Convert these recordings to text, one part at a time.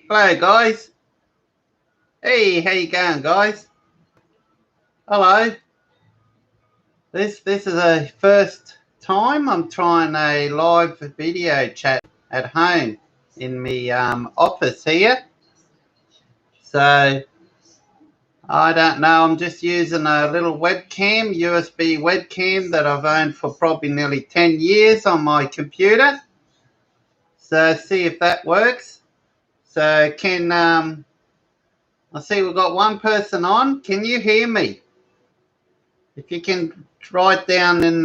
Hello, guys. Hey, how you going, guys? Hello. This is a first time I'm trying a live video chat at home in my office here. So I don't know. I'm just using a little webcam, USB webcam that I've owned for probably nearly 10 years on my computer. So see if that works. So can I see we've got one person on. Can you hear me? If you can write down in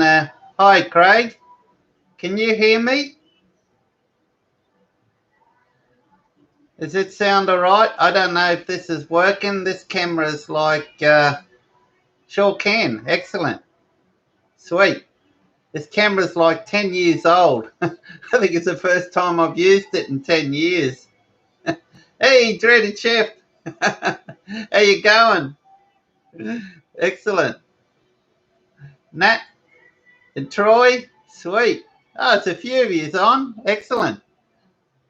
hi, Craig. Can you hear me? Does it sound all right? I don't know if this is working. This camera is sure can. Excellent. Sweet. This camera's like 10 years old. I think it's the first time I've used it in 10 years. Hey, Dreaded Chef. How you going? Excellent. Nat and Troy. Sweet. Oh, it's a few of yous on. Excellent.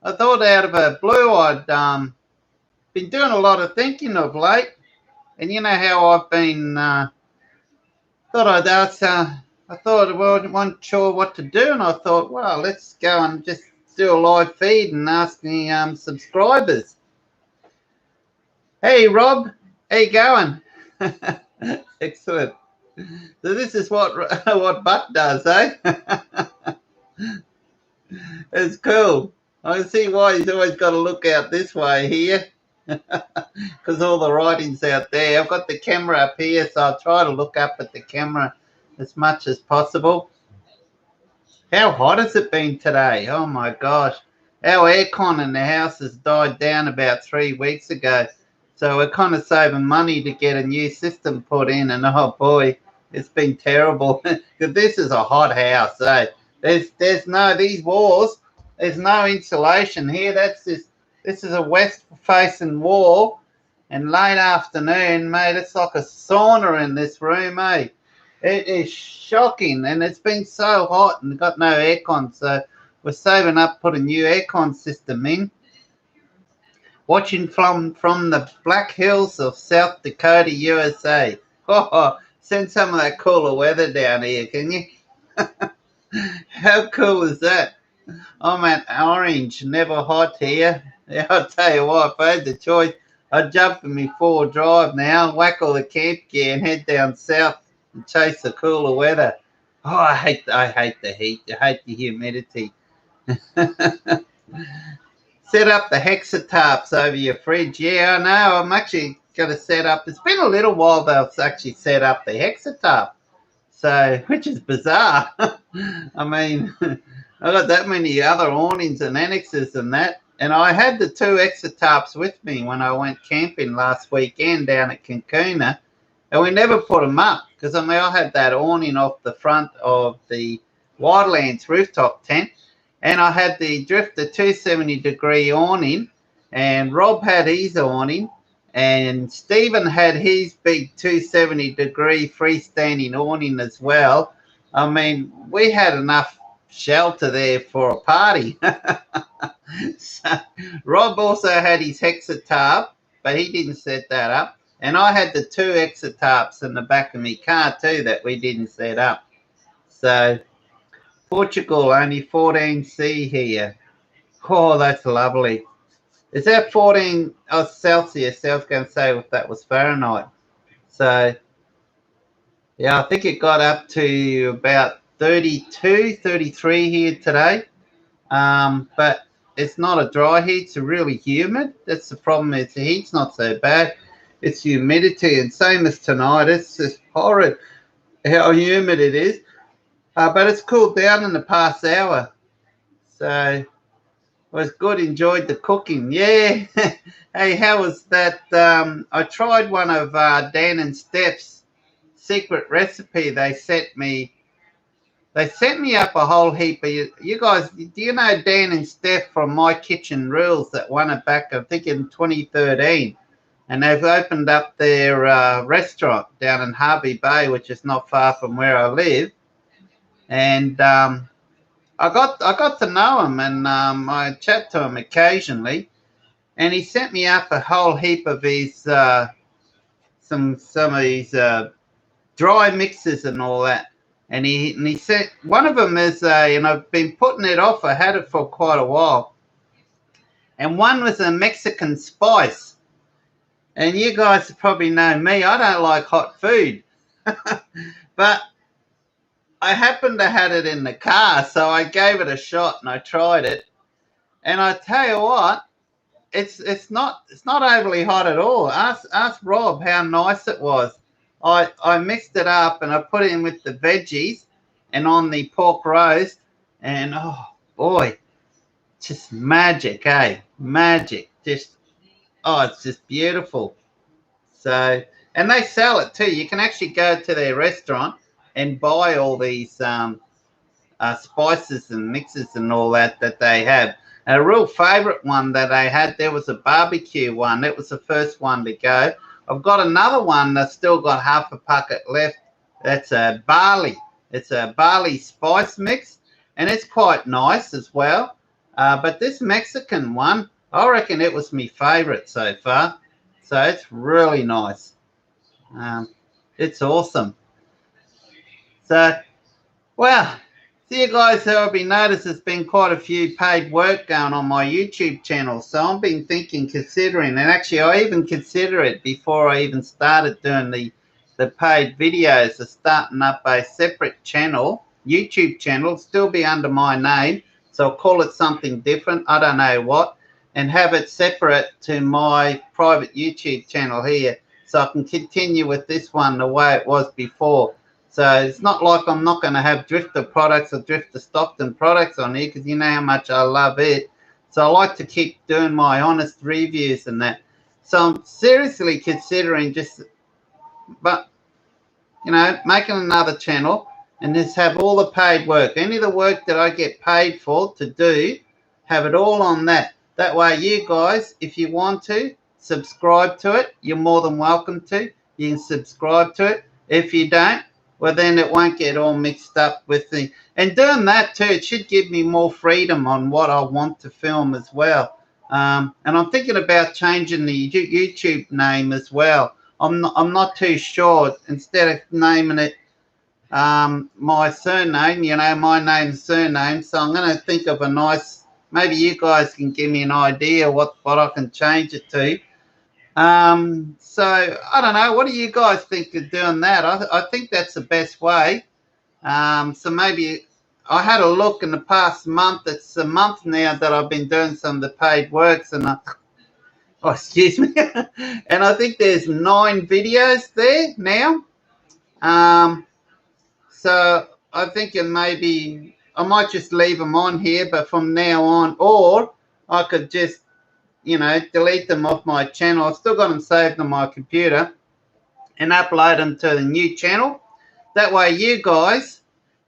I thought out of a blue I'd been doing a lot of thinking of late, and you know how I've been. Thought I'd ask. I thought I wasn't sure what to do, and I thought, well, let's go and just do a live feed and ask me subscribers. Hey, Rob, how you going? Excellent. So this is what what Buck does, eh? It's cool. I can see why he's always got to look out this way here. Because all the writing's out there. I've got the camera up here, so I'll try to look up at the camera as much as possible. How hot has it been today? Oh my gosh. Our aircon in the house has died down about 3 weeks ago. So we're kind of saving money to get a new system put in. And oh boy, it's been terrible. Because this is a hot house. So there's no, these walls, there's no insulation here. This is a west facing wall. And late afternoon, mate, it's like a sauna in this room, eh? It is shocking, and it's been so hot and got no aircon, so we're saving up, put a new aircon system in. Watching from the Black Hills of South Dakota, USA. Oh, send some of that cooler weather down here, can you? How cool is that? I'm at Orange, never hot here. Yeah, I'll tell you what, if I had the choice, I'd jump in my 4 drive now, whack all the camp gear, and head down south and chase the cooler weather. Oh, I hate the heat. I hate the humidity. Set up the hexatarps over your fridge. Yeah, I know. I'm actually going to set up. It's been a little while that I've actually set up the hexatarp. So, which is bizarre. I mean, I got that many other awnings and annexes and that. And I had the 2 hexatarps with me when I went camping last weekend down at Cancuna. And we never put them up because, I mean, I had that awning off the front of the Wildlands rooftop tent. And I had the Drifter 270-degree awning. And Rob had his awning. And Stephen had his big 270-degree freestanding awning as well. I mean, we had enough shelter there for a party. So, Rob also had his hexatarp, but he didn't set that up. And I had the 2 hexatarps in the back of my car too that we didn't set up. So, Portugal, only 14C here. Oh, that's lovely. Is that 14 Celsius? I was going to say if that was Fahrenheit. So, yeah, I think it got up to about 32, 33 here today. But it's not a dry heat. It's really humid. That's the problem. Is the heat's not so bad. It's humidity. And same as tonight. It's just horrid how humid it is. But it's cooled down in the past hour. So it was good. Enjoyed the cooking. Yeah. Hey, how was that? I tried one of Dan and Steph's secret recipe. They sent me up a whole heap of you guys. Do you know Dan and Steph from My Kitchen Rules that won it back, I think, in 2013? And they've opened up their restaurant down in Harvey Bay, which is not far from where I live. And I got to know him, and I chat to him occasionally. and he sent me up a whole heap of his some of his dry mixes and all that. And he said one of them is and I've been putting it off. I had it for quite a while, and one was a Mexican spice. And you guys probably know me. I don't like hot food, but I happened to have it in the car, so I gave it a shot and I tried it. And I tell you what, it's not overly hot at all. Ask Rob how nice it was. I mixed it up and I put it in with the veggies and on the pork roast, and oh boy, just magic, eh? Magic. Just it's just beautiful. So, and they sell it too. You can actually go to their restaurant and buy all these spices and mixes and all that they have. And a real favourite one that I had there was a barbecue one. That was the first one to go. I've got another one that's still got half a packet left. That's a barley. It's a barley spice mix, and it's quite nice as well. But this Mexican one, I reckon it was my favourite so far. So it's really nice. It's awesome. So, well, so you guys have probably noticed there's been quite a few paid work going on my YouTube channel. So I've been considering, and actually I even consider it before I even started doing the paid videos, of starting up a separate channel, YouTube channel, still be under my name. So I'll call it something different. I don't know what. And have it separate to my private YouTube channel here, so I can continue with this one the way it was before. So it's not like I'm not going to have Drifter products or Drifter Stockton products on here, because you know how much I love it. So I like to keep doing my honest reviews and that. So I'm seriously considering making another channel and just have all the paid work. Any of the work that I get paid for to do, have it all on that. That way you guys, if you want to subscribe to it, you're more than welcome to. You can subscribe to it. If you don't, well, then it won't get all mixed up with the... And doing that too, it should give me more freedom on what I want to film as well. And I'm thinking about changing the YouTube name as well. I'm not too sure. Instead of naming it my surname, my name's surname. So I'm going to think of a nice... Maybe you guys can give me an idea what I can change it to. So I don't know. What do you guys think of doing that? I think that's the best way. So maybe I had a look in the past month. It's a month now that I've been doing some of the paid works, and excuse me. And I think there's 9 videos there now. So I think maybe I might just leave them on here, but from now on, or I could just, delete them off my channel. I've still got them saved on my computer and upload them to the new channel. That way you guys,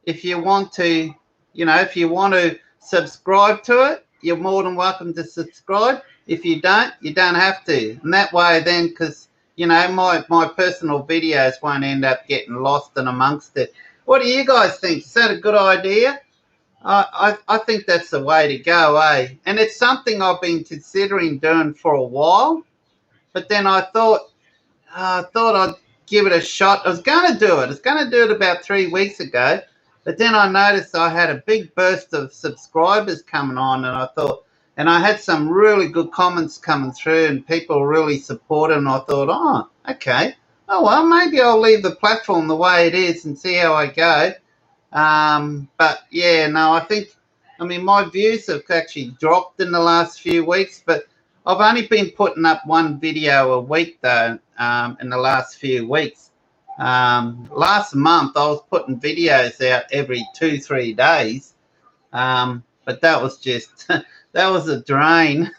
if you want to, if you want to subscribe to it, you're more than welcome to subscribe. If you don't, you don't have to. And that way then, because, my personal videos won't end up getting lost in amongst it. What do you guys think? Is that a good idea? I think that's the way to go, eh? And it's something I've been considering doing for a while, but then I thought I'd give it a shot. I was going to do it. I was going to do it about 3 weeks ago, but then I noticed I had a big burst of subscribers coming on, and I had some really good comments coming through, and people really supported, and I thought, okay. Oh, well, maybe I'll leave the platform the way it is and see how I go. But yeah, no, I mean, my views have actually dropped in the last few weeks, but I've only been putting up 1 video a week though, in the last few weeks. Last month I was putting videos out every 2-3 days. But that was just, that was a drain.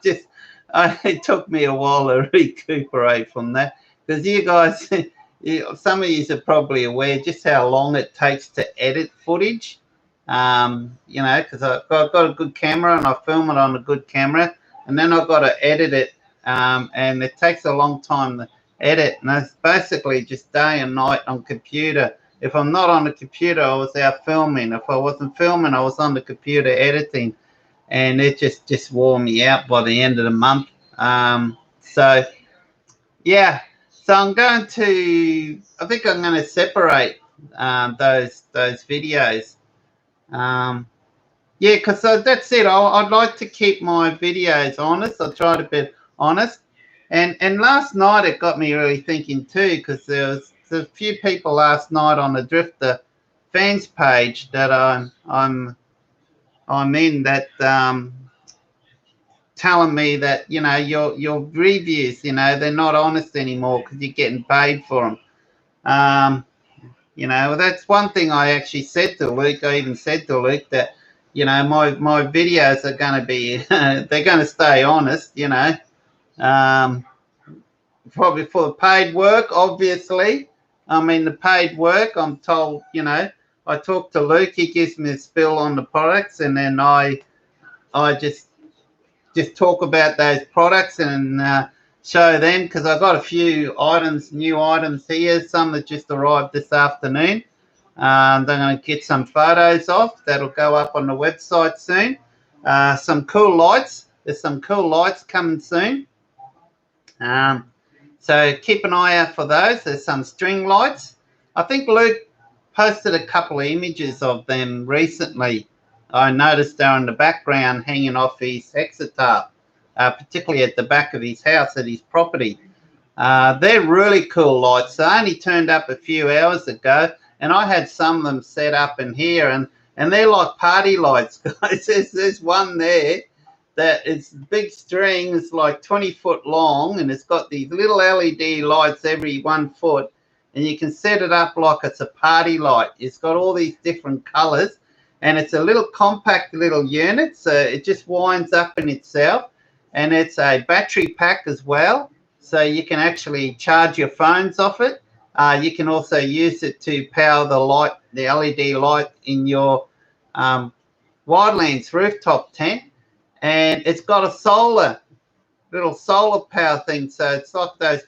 It took me a while to recuperate from that, because you guys, some of you are probably aware just how long it takes to edit footage. Because I've got a good camera and I film it on a good camera, and then I've got to edit it, and it takes a long time to edit, and it's basically just day and night on computer. If I'm not on the computer, I was out filming. If I wasn't filming, I was on the computer editing. and it just wore me out by the end of the month. So yeah, so I think I'm going to separate those videos. Yeah, because that's it. I'd like to keep my videos honest. I try to be honest. And last night it got me really thinking too, because there's a few people last night on the Drifter fans page that I'm in that telling me that your reviews, they're not honest anymore because you're getting paid for them. That's one thing I actually said to Luke. I even said to Luke that my videos are going to be they're going to stay honest. Probably for the paid work, obviously. I mean, the paid work, I'm told, I talk to Luke, he gives me a spill on the products, and then I just talk about those products and show them, because I've got a few new items here, some that just arrived this afternoon. They're going to get some photos off. That'll go up on the website soon. Some cool lights. There's some cool lights coming soon. So keep an eye out for those. There's some string lights. I think Luke posted a couple of images of them recently. I noticed they're in the background hanging off his hexatarp, particularly at the back of his house at his property. They're really cool lights. They only turned up a few hours ago, and I had some of them set up in here, and they're like party lights, guys. There's one there that it's big string, it's like 20 foot long, and it's got these little LED lights every 1 foot, and you can set it up like it's a party light. It's got all these different colors, and it's a little compact little unit, so it just winds up in itself, and it's a battery pack as well, so you can actually charge your phones off it. You can also use it to power the LED light in your Wildlands rooftop tent. And it's got a little solar power thing. So it's like those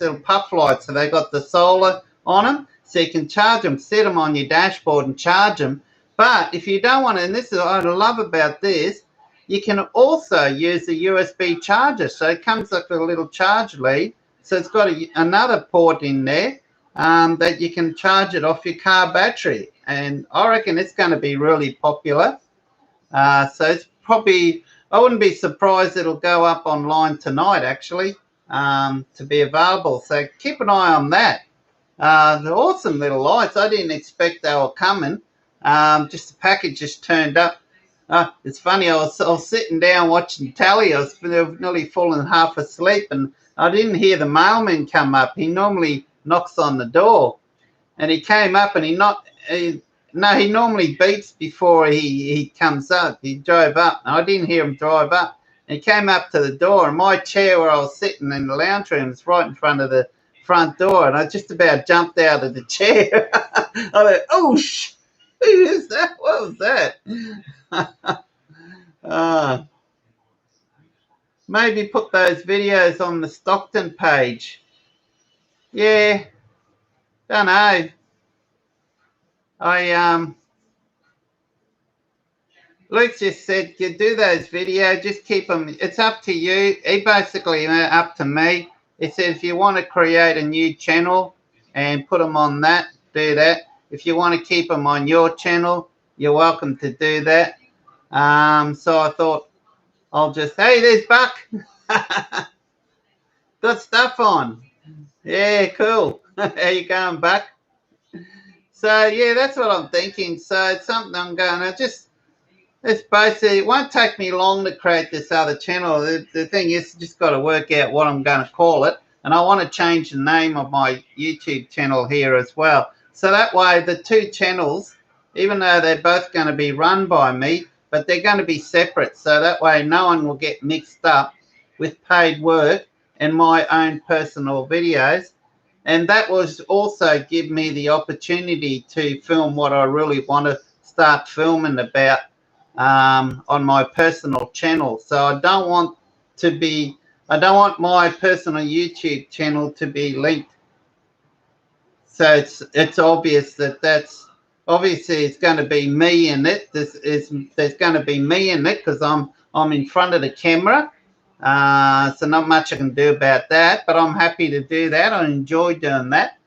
little puff lights. So they got the solar on them. So you can charge them, set them on your dashboard and charge them. But if you don't want to, and this is what I love about this, you can also use a USB charger. So it comes up with a little charge lead. So it's got another port in there that you can charge it off your car battery. And I reckon it's going to be really popular. So it's probably, I wouldn't be surprised it'll go up online tonight, actually, to be available. So keep an eye on that. They're awesome little lights. I didn't expect they were coming. Just the package just turned up. It's funny, I was sitting down watching telly. I was nearly falling half asleep, and I didn't hear the mailman come up. He normally knocks on the door, and he came up, and he normally beeps before he comes up. He drove up. I didn't hear him drive up. And he came up to the door, and my chair where I was sitting in the lounge room was right in front of the front door, and I just about jumped out of the chair. I went, oh, who is that? What was that? Maybe put those videos on the Stockton page. Yeah, don't know. Luke just said, you do those videos, just keep them. It's up to you. He basically up to me. He said, if you want to create a new channel and put them on that, do that. If you want to keep them on your channel, you're welcome to do that. So I thought I'll just, hey, there's Buck. Got stuff on. Yeah, cool. How you going, Buck? So yeah, that's what I'm thinking. So it's something I'm going to just. It's basically, it won't take me long to create this other channel. The thing is, just got to work out what I'm going to call it. And I want to change the name of my YouTube channel here as well. So that way, the two channels, even though they're both going to be run by me, but they're going to be separate. So that way, no one will get mixed up with paid work and my own personal videos. And that was also give me the opportunity to film what I really want to start filming about on my personal channel. So I don't want my personal YouTube channel to be linked. So it's obvious that that's obviously it's going to be me in it. There's going to be me in it because I'm in front of the camera. So not much I can do about that, but I'm happy to do that. I enjoy doing that.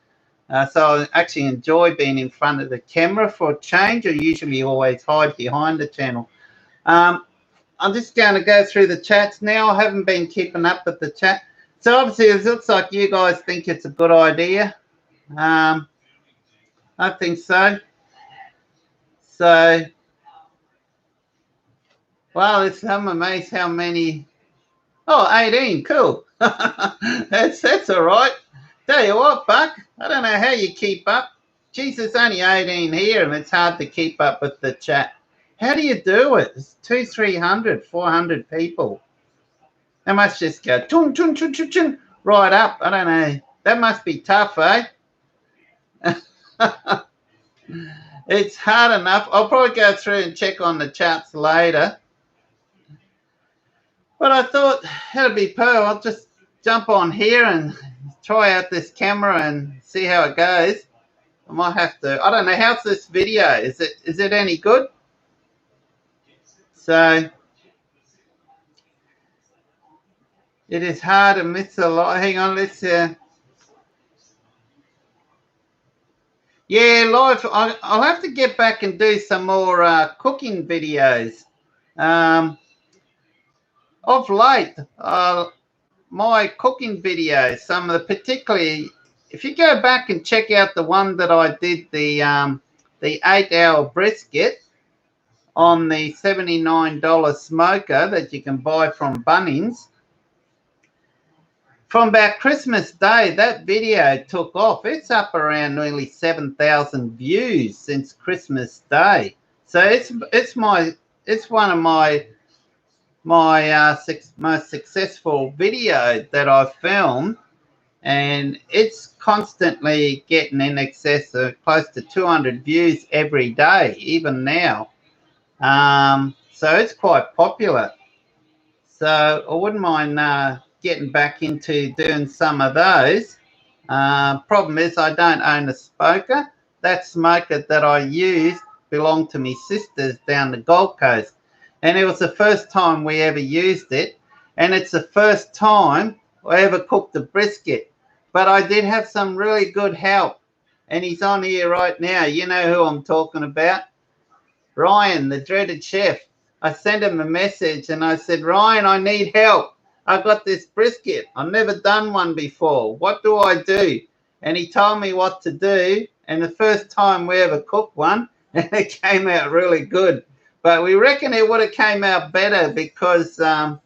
So I actually enjoy being in front of the camera for a change. I usually always hide behind the channel. I'm just going to go through the chats now. I haven't been keeping up with the chat. So obviously it looks like you guys think it's a good idea. I think so. So, well, I'm amazed how many. Oh, 18, cool. that's all right. Tell you what, Buck, I don't know how you keep up. Jesus, only 18 here, and it's hard to keep up with the chat. How do you do it? It's 200, 300, 400 people. They must just go chun, chun, chun, chun, chun, right up. I don't know. That must be tough, eh? It's hard enough. I'll probably go through and check on the chats later. But I thought it'd be Pearl. I'll just jump on here and try out this camera and see how it goes. I might have to. I don't know. How's this video? Is it any good? So it is hard to miss a lot. Hang on, let's. Yeah, live. I'll have to get back and do some more cooking videos. Of late, my cooking videos, some of the particularly, if you go back and check out the one that I did, the 8-hour brisket on the $79 smoker that you can buy from Bunnings. From about Christmas Day, that video took off. It's up around nearly 7,000 views since Christmas Day. So it's one of my most successful video that I've filmed, and it's constantly getting in excess of close to 200 views every day, even now. So it's quite popular. So I wouldn't mind getting back into doing some of those. Problem is I don't own a smoker. That smoker that I used belonged to my sisters down the Gold Coast. And it was the first time we ever used it. And it's the first time I ever cooked a brisket. But I did have some really good help. And he's on here right now. You know who I'm talking about. Ryan, the dreaded chef. I sent him a message and I said, Ryan, I need help. I got this brisket. I've never done one before. What do I do? And he told me what to do. And the first time we ever cooked one, and it came out really good. But we reckon it would have came out better because I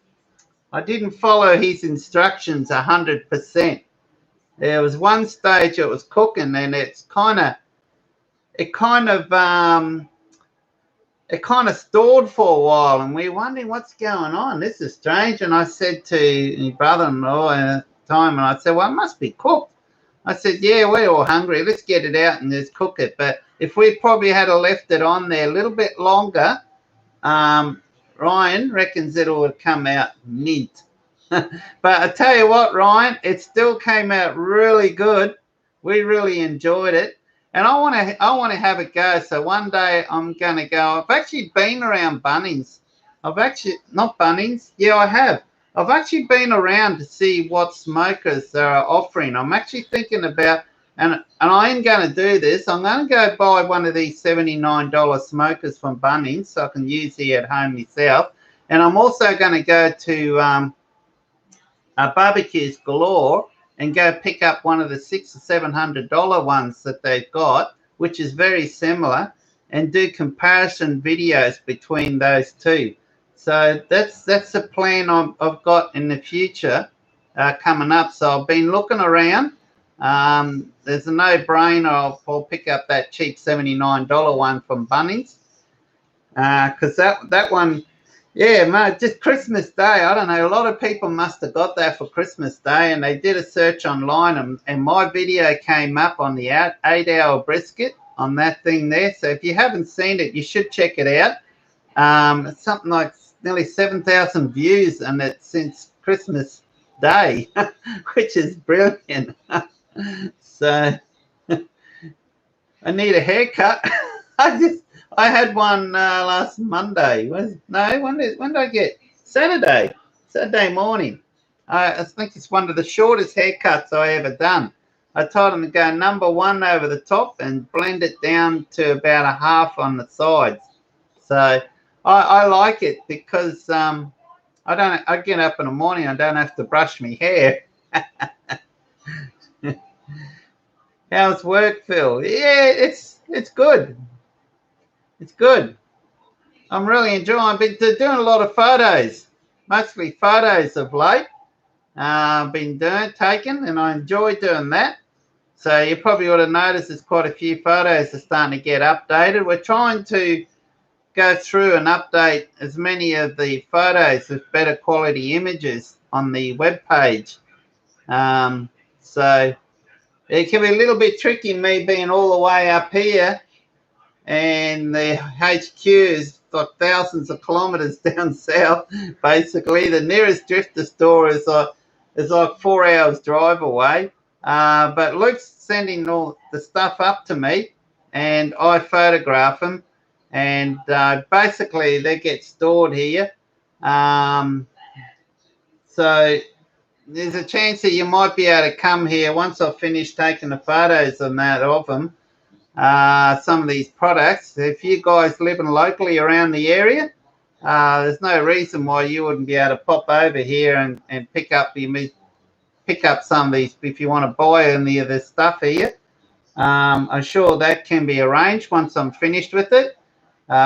didn't follow his instructions 100%. There was one stage it was cooking, and it kind of stalled for a while, and we were wondering what's going on. This is strange. And I said to my brother-in-law at the time, and I said, well, it must be cooked. I said, yeah, we're all hungry. Let's get it out and just cook it. But if we probably had left it on there a little bit longer, Ryan reckons it will come out mint. But I tell you what, Ryan, it still came out really good. We really enjoyed it. And I want to have a go. So one day I'm going to go. I've actually been around Bunnings. Not Bunnings. Yeah, I have. I've actually been around to see what smokers they're offering. I'm actually thinking about, and I am going to do this. I'm going to go buy one of these $79 smokers from Bunnings so I can use here at home myself. And I'm also going to go to Barbecues Galore and go pick up one of the $600 or $700 ones that they've got, which is very similar, and do comparison videos between those two. So that's the plan I've got in the future coming up. So I've been looking around. There's a no-brainer. I'll pick up that cheap $79 one from Bunnings because that one. Yeah, mate, just Christmas Day. I don't know. A lot of people must have got that for Christmas Day, and they did a search online, and my video came up on the 8-hour brisket on that thing there. So if you haven't seen it, you should check it out. It's something like nearly 7,000 views on it since Christmas Day, which is brilliant. So I need a haircut. I had one last Monday. When did I get? Saturday morning. I think it's one of the shortest haircuts I ever done. I told him to go number one over the top and blend it down to about a half on the sides. So I like it because I get up in the morning. I don't have to brush my hair. How's work, Phil? Yeah, it's good. It's good. I'm really enjoying. I've been doing a lot of photos, mostly photos of late. I've been taking, and I enjoy doing that. So you probably would have noticed there's quite a few photos that are starting to get updated. We're trying to go through and update as many of the photos with better quality images on the web page. So it can be a little bit tricky, me being all the way up here, and the HQ is got thousands of kilometres down south. Basically, the nearest drifter store is like 4 hours drive away. But Luke's sending all the stuff up to me, and I photograph them, and basically they get stored here. So there's a chance that you might be able to come here once I've finished taking the photos and that of them. Some of these products. If you guys living locally around the area, there's no reason why you wouldn't be able to pop over here and pick up some of these if you want to buy any of this stuff here. I'm sure that can be arranged once I'm finished with it.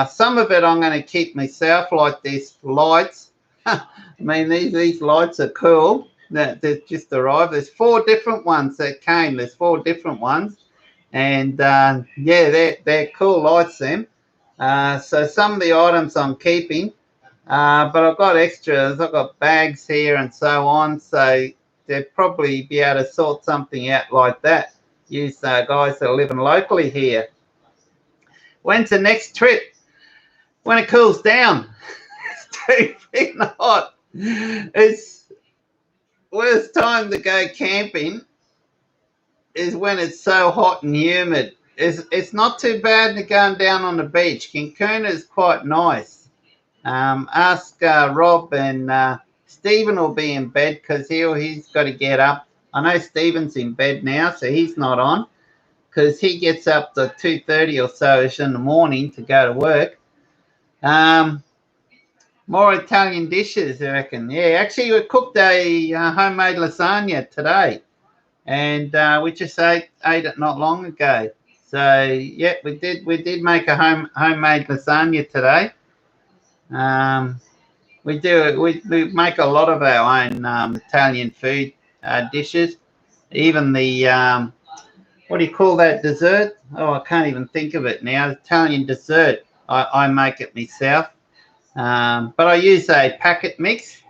Some of it I'm going to keep myself, like these lights. I mean, these lights are cool. That just arrived. There's 4 different ones that came. There's 4 different ones. And yeah, they're cool lights, them. So some of the items I'm keeping, but I've got extras. I've got bags here and so on. So they'll probably be able to sort something out like that. Use guys that are living locally here. When's the next trip? When it cools down. It's too hot. It's worst time to go camping is when it's so hot and humid. It's not too bad to going down on the beach. Cancun is quite nice. Ask Rob, and Stephen will be in bed because he's got to get up. I know Stephen's in bed now, so he's not on because he gets up to 2:30 or so in the morning to go to work. More Italian dishes, I reckon. Yeah, actually, we cooked a homemade lasagna today, and we just ate it not long ago. So yeah, we did make a homemade lasagna today. We make a lot of our own Italian food dishes. Even the what do you call that dessert? Oh, I can't even think of it now. Italian dessert. I make it myself. But I use a packet mix,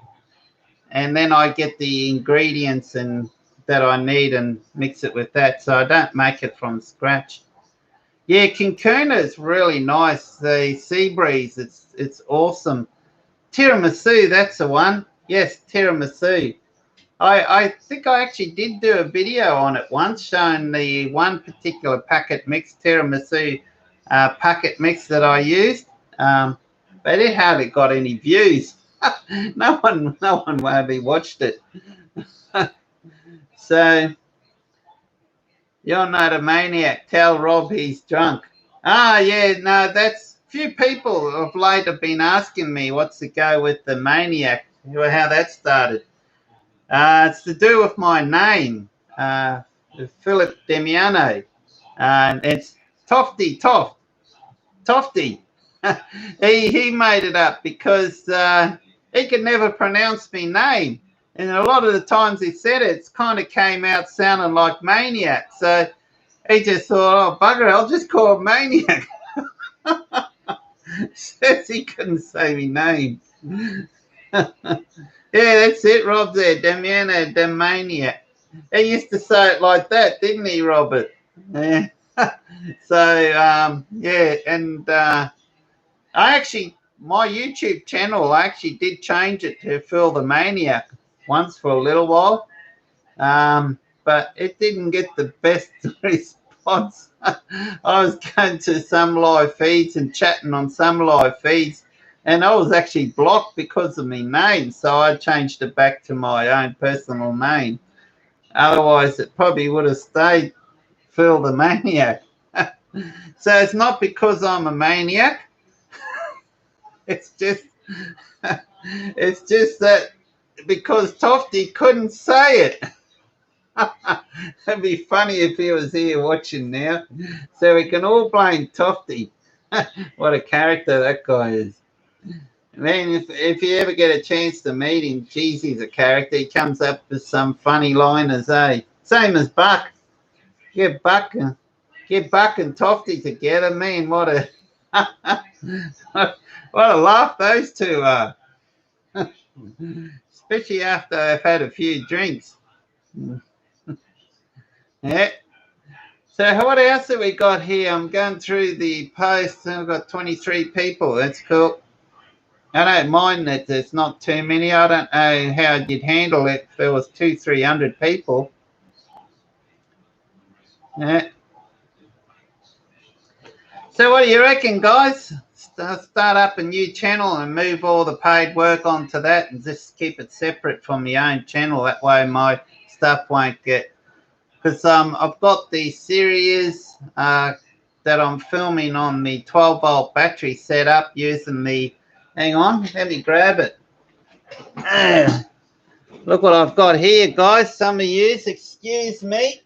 and then I get the ingredients that I need and mix it with that. So I don't make it from scratch. Yeah, Cancun is really nice. The sea breeze, it's awesome. Tiramisu, that's the one. Yes, tiramisu. I think I actually did do a video on it once, showing the one particular packet mix, tiramisu packet mix that I used. But it hardly got any views. no one hardly watched it. So you're not a maniac. Tell Rob he's drunk. Yeah, no, that's few people of late have been asking me what's the go with the maniac, how that started. It's to do with my name, Philip Damiano, and it's Tofty. He made it up because he could never pronounce my name. And a lot of the times he said it, it's kind of came out sounding like maniac. So he just thought, oh, bugger it, I'll just call him maniac. Says he couldn't say my name. Yeah, that's it, Rob there, Damiano, Damaniac. He used to say it like that, didn't he, Robert? Yeah. So, yeah, and my YouTube channel, I actually did change it to Phil the Maniac once for a little while, but it didn't get the best response. pods. I was going to some live feeds and chatting on some live feeds, and I was actually blocked because of my name, so I changed it back to my own personal name. Otherwise, it probably would have stayed Phil the Maniac. So it's not because I'm a maniac. It's just, it's just that because Tofty couldn't say it. It'd be funny if he was here watching now. So we can all blame Tofty. What a character that guy is. Man, if you ever get a chance to meet him, geez, he's a character. He comes up with some funny liners, eh? Same as Buck. Get Buck and Tofty together, man. What a what a laugh those two are. Especially after they've had a few drinks. Yeah. So what else have we got here? I'm going through the posts and I've got 23 people. That's cool. I don't mind that there's not too many. I don't know how you'd handle it if there was 200-300 people. Yeah. So what do you reckon, guys? Start up a new channel and move all the paid work onto that and just keep it separate from my own channel. That way my stuff won't get... Because I've got the series that I'm filming on the 12-volt battery set up using the... Hang on, let me grab it. Look what I've got here, guys. Some of you, excuse me.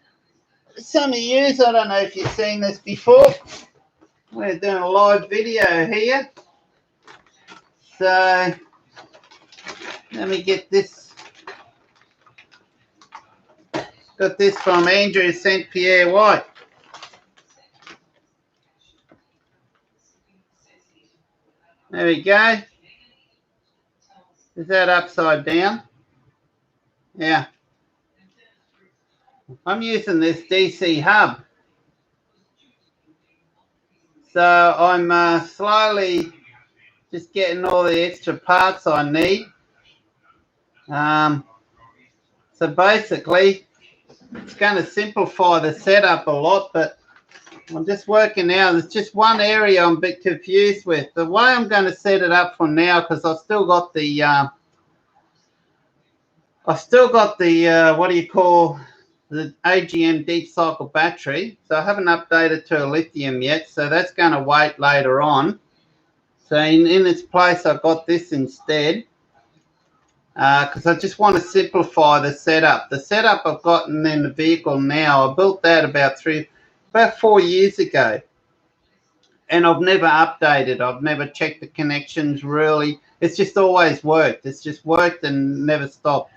Some of you, I don't know if you've seen this before. We're doing a live video here. So, let me get this. Got this from Andrew St. Pierre White. There we go. Is that upside down? Yeah. I'm using this DC hub. So I'm slowly just getting all the extra parts I need. So basically, it's going to simplify the setup a lot, but I'm just working out. There's just one area I'm a bit confused with. The way I'm going to set it up for now, because I've still got the, what do you call, the AGM deep cycle battery. So I haven't updated to a lithium yet, so that's going to wait later on. So in its place, I've got this instead, because I just want to simplify the setup. The setup I've got in the vehicle now, I built that about 4 years ago, and I've never updated. I've never checked the connections really. It's just always worked. It's just worked and never stopped.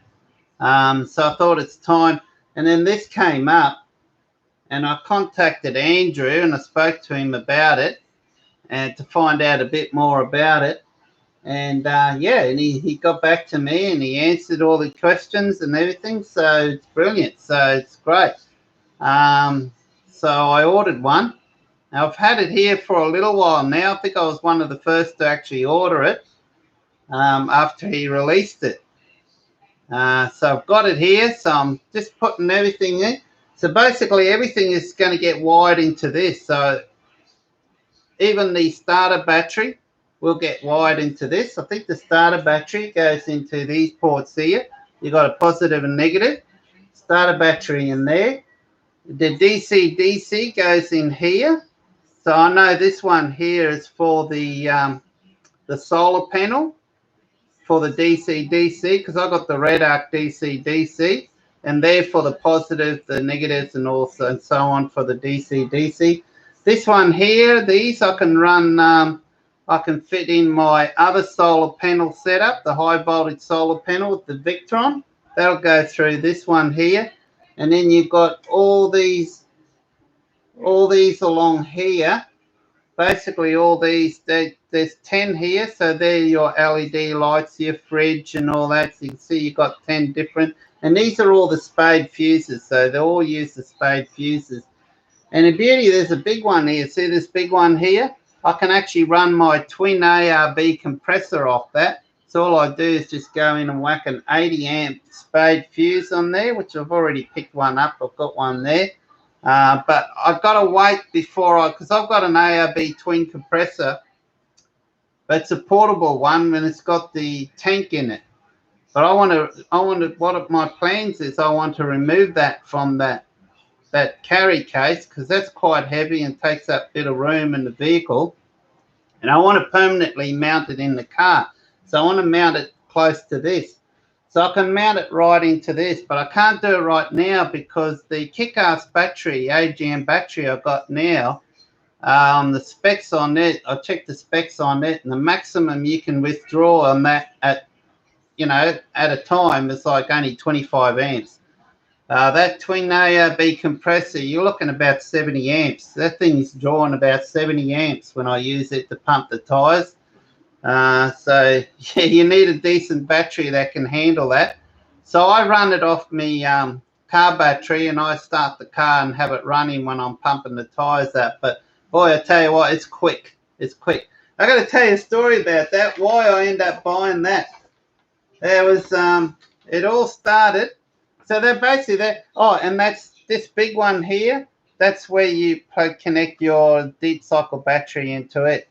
So I thought it's time. And then this came up, and I contacted Andrew and I spoke to him about it and to find out a bit more about it. And yeah, and he got back to me and he answered all the questions and everything. So it's brilliant. So it's great. So I ordered one. Now I've had it here for a little while now. I think I was one of the first to actually order it after he released it. So I've got it here. So I'm just putting everything in. So basically everything is going to get wired into this. So even the starter battery will get wired into this. I think the starter battery goes into these ports here. You've got a positive and negative. Starter battery in there. The DC goes in here. So I know this one here is for the solar panel for the DC because I got the Red Arc DC, and they're for the positives, the negatives, and also and so on for the DC. This one here, these I can run. I can fit in my other solar panel setup, the high voltage solar panel with the Victron. That'll go through this one here, and then you've got all these along here. Basically all these, there's 10 here, so they're your LED lights, your fridge and all that. So you can see you've got 10 different, and these are all the spade fuses, so they all use the spade fuses. And in beauty, there's a big one here. See this big one here? I can actually run my twin ARB compressor off that. So all I do is just go in and whack an 80 amp spade fuse on there, which I've already picked one up. I've got one there. But I've got to wait before because I've got an ARB twin compressor, but it's a portable one and it's got the tank in it. But I want to, what my plans is, I want to remove that from that carry case because that's quite heavy and takes up a bit of room in the vehicle. And I want to permanently mount it in the car. So I want to mount it close to this. So I can mount it right into this, but I can't do it right now because the kick-ass battery, AGM battery I've got now, the specs on it, I checked the specs on it, and the maximum you can withdraw on that at a time is like only 25 amps. That twin ARB compressor, you're looking about 70 amps. That thing's drawing about 70 amps when I use it to pump the tyres. So yeah, you need a decent battery that can handle that. So I run it off my car battery and I start the car and have it running when I'm pumping the tyres up. But boy, I tell you what, it's quick. It's quick. I got to tell you a story about that, why I end up buying that. There was, it all started. So they're basically there. Oh, and that's this big one here. That's where you connect your deep cycle battery into it.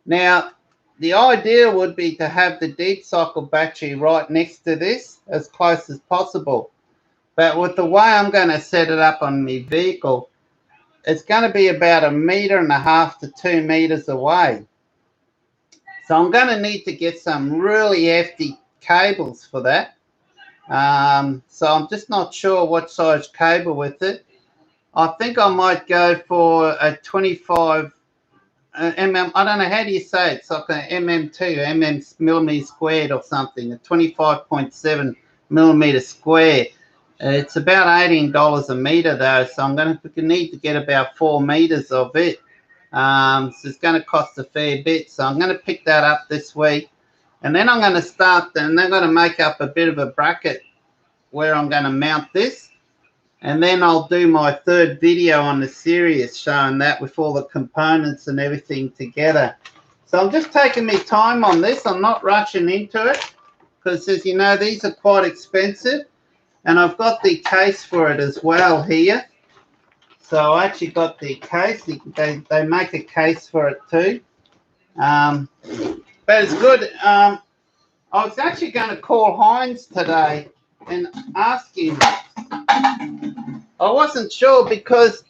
Now, the idea would be to have the deep cycle battery right next to this as close as possible. But with the way I'm going to set it up on my vehicle, it's going to be about 1.5 meters to 2 meters away. So I'm going to need to get some really hefty cables for that. So I'm just not sure what size cable with it. I think I might go for a 25 mm. I don't know, how do you say it? It's like an mm2, millimeter squared or something, a 25.7 millimeter square. It's about $18 a meter though, so I'm going to need to get about 4 meters of it. So it's going to cost a fair bit. So I'm going to pick that up this week, and then I'm going to start. And they're going to make up a bit of a bracket where I'm going to mount this. And then I'll do my third video on the series showing that with all the components and everything together. So I'm just taking my time on this. I'm not rushing into it because, as you know, these are quite expensive. And I've got the case for it as well here. So I actually got the case. They make a case for it too. But it's good. I was actually going to call Heinz today and ask him. I wasn't sure because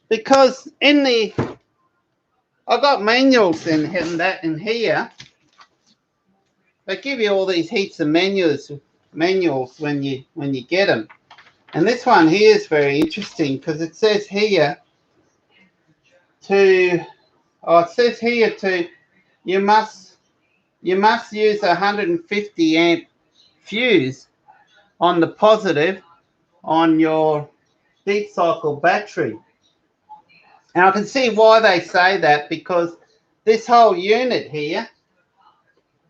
in the I got manuals in here. They give you all these heaps of manuals when you get them. And this one here is very interesting because it says here you must use a 150 amp fuse on the positive on your deep cycle battery. And I can see why they say that, because this whole unit here,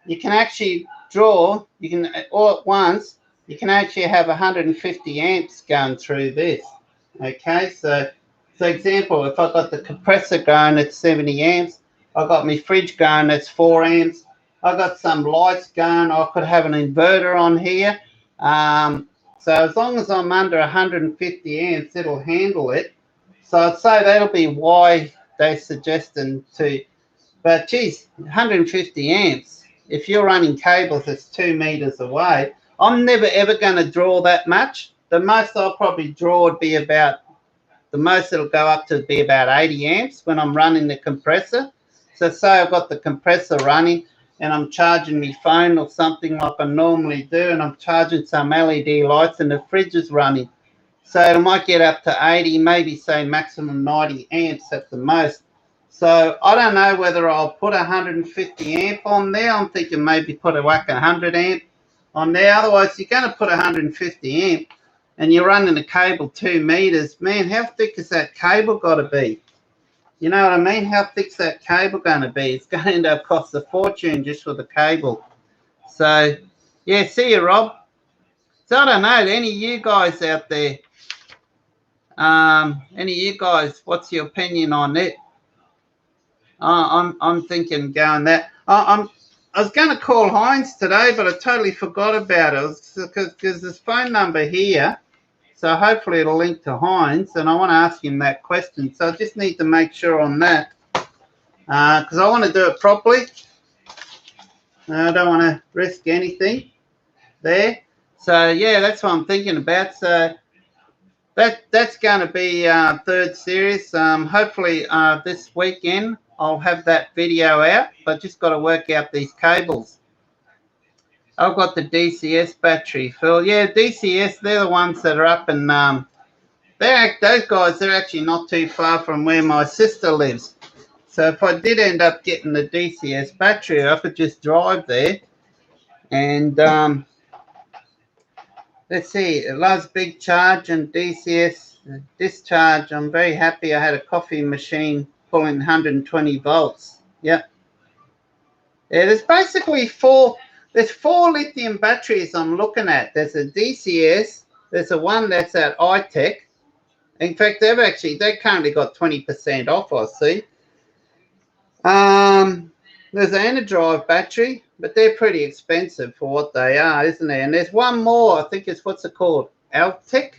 you can actually draw, all at once, you can actually have 150 amps going through this. Okay, so example, if I've got the compressor going at 70 amps, I've got my fridge going that's 4 amps, I've got some lights going, I could have an inverter on here. So as long as I'm under 150 amps, it'll handle it. So I'd say that'll be why they're suggesting to, but geez, 150 amps, if you're running cables that's 2 meters away, I'm never ever going to draw that much. The most I'll probably draw would be about, the most it'll go up to be about 80 amps when I'm running the compressor. So say I've got the compressor running and I'm charging my phone or something like I normally do, and I'm charging some LED lights and the fridge is running. So it might get up to 80, maybe say maximum 90 amps at the most. So I don't know whether I'll put 150 amp on there. I'm thinking maybe put a whack 100 amp on there. Otherwise, you're going to put 150 amp and you're running a cable 2 meters. Man, how thick is that cable got to be? You know what I mean? How thick's that cable going to be? It's going to end up cost a fortune just for the cable. So, yeah, see you, Rob. So I don't know, any of you guys out there, what's your opinion on it? I'm thinking going that. I was going to call Heinz today, but I totally forgot about it because there's this phone number here. So hopefully it'll link to Heinz, and I want to ask him that question. So I just need to make sure on that, because I want to do it properly. I don't want to risk anything there. So yeah, that's what I'm thinking about. So that's going to be third series. Hopefully this weekend I'll have that video out, but just got to work out these cables. I've got the DCS battery, Phil. Yeah, DCS, they're the ones that are up, and those guys, they're actually not too far from where my sister lives. So if I did end up getting the DCS battery, I could just drive there. And let's see, it loves big charge and DCS discharge. I'm very happy I had a coffee machine pulling 120 volts. Yep. Yeah, there's four lithium batteries I'm looking at. There's a DCS, there's a one that's at iTech. In fact, they currently got 20% off, I see. There's an Enerdrive battery, but they're pretty expensive for what they are, isn't there? And there's one more, I think it's, what's it called? Altec?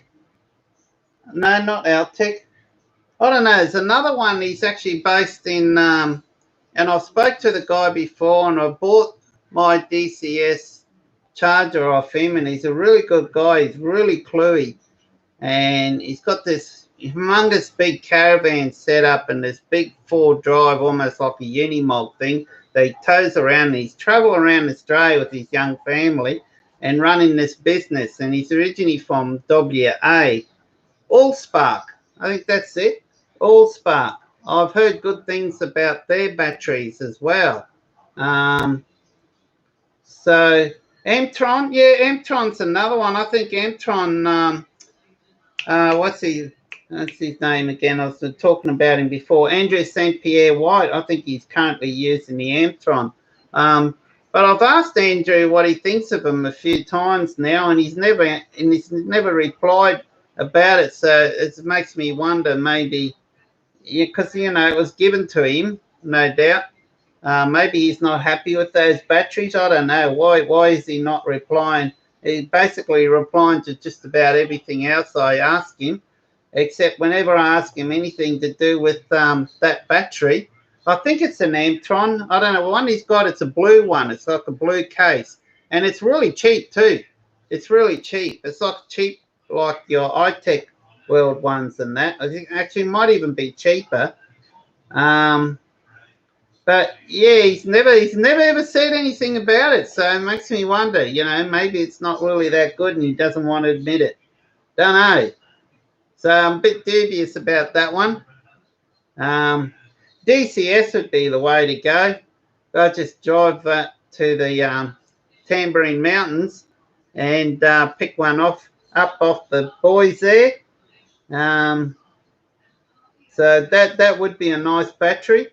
No, not Altec. I don't know. There's another one. He's actually based in, and I spoke to the guy before, and I bought my DCS charger off him, and he's a really good guy. He's really cluey, and he's got this humongous big caravan set up and this big 4-drive, almost like a Unimog thing. They tows around. He's traveled around Australia with his young family and running this business. And he's originally from WA, Allspark. I think that's it. Allspark. I've heard good things about their batteries as well. So Mtron, yeah, Mtron's another one. I think Mtron. What's his name again? I was talking about him before. Andrew St. Pierre White. I think he's currently using the Mtron. But I've asked Andrew what he thinks of him a few times now, and he's never replied about it. So it makes me wonder, maybe, because it was given to him, no doubt. Maybe he's not happy with those batteries. I don't know. Why is he not replying? He's basically replying to just about everything else I ask him, except whenever I ask him anything to do with that battery. I think it's an Mtron. I don't know. One he's got, it's a blue one. It's like a blue case. And it's really cheap too. It's really cheap. It's like cheap like your iTech World ones and that. I think actually it might even be cheaper. But yeah, he's never ever said anything about it. So it makes me wonder, maybe it's not really that good and he doesn't want to admit it. Don't know. So I'm a bit dubious about that one. DCS would be the way to go. I'll just drive to the Tamborine Mountains and pick one up off the boys there. So that would be a nice battery.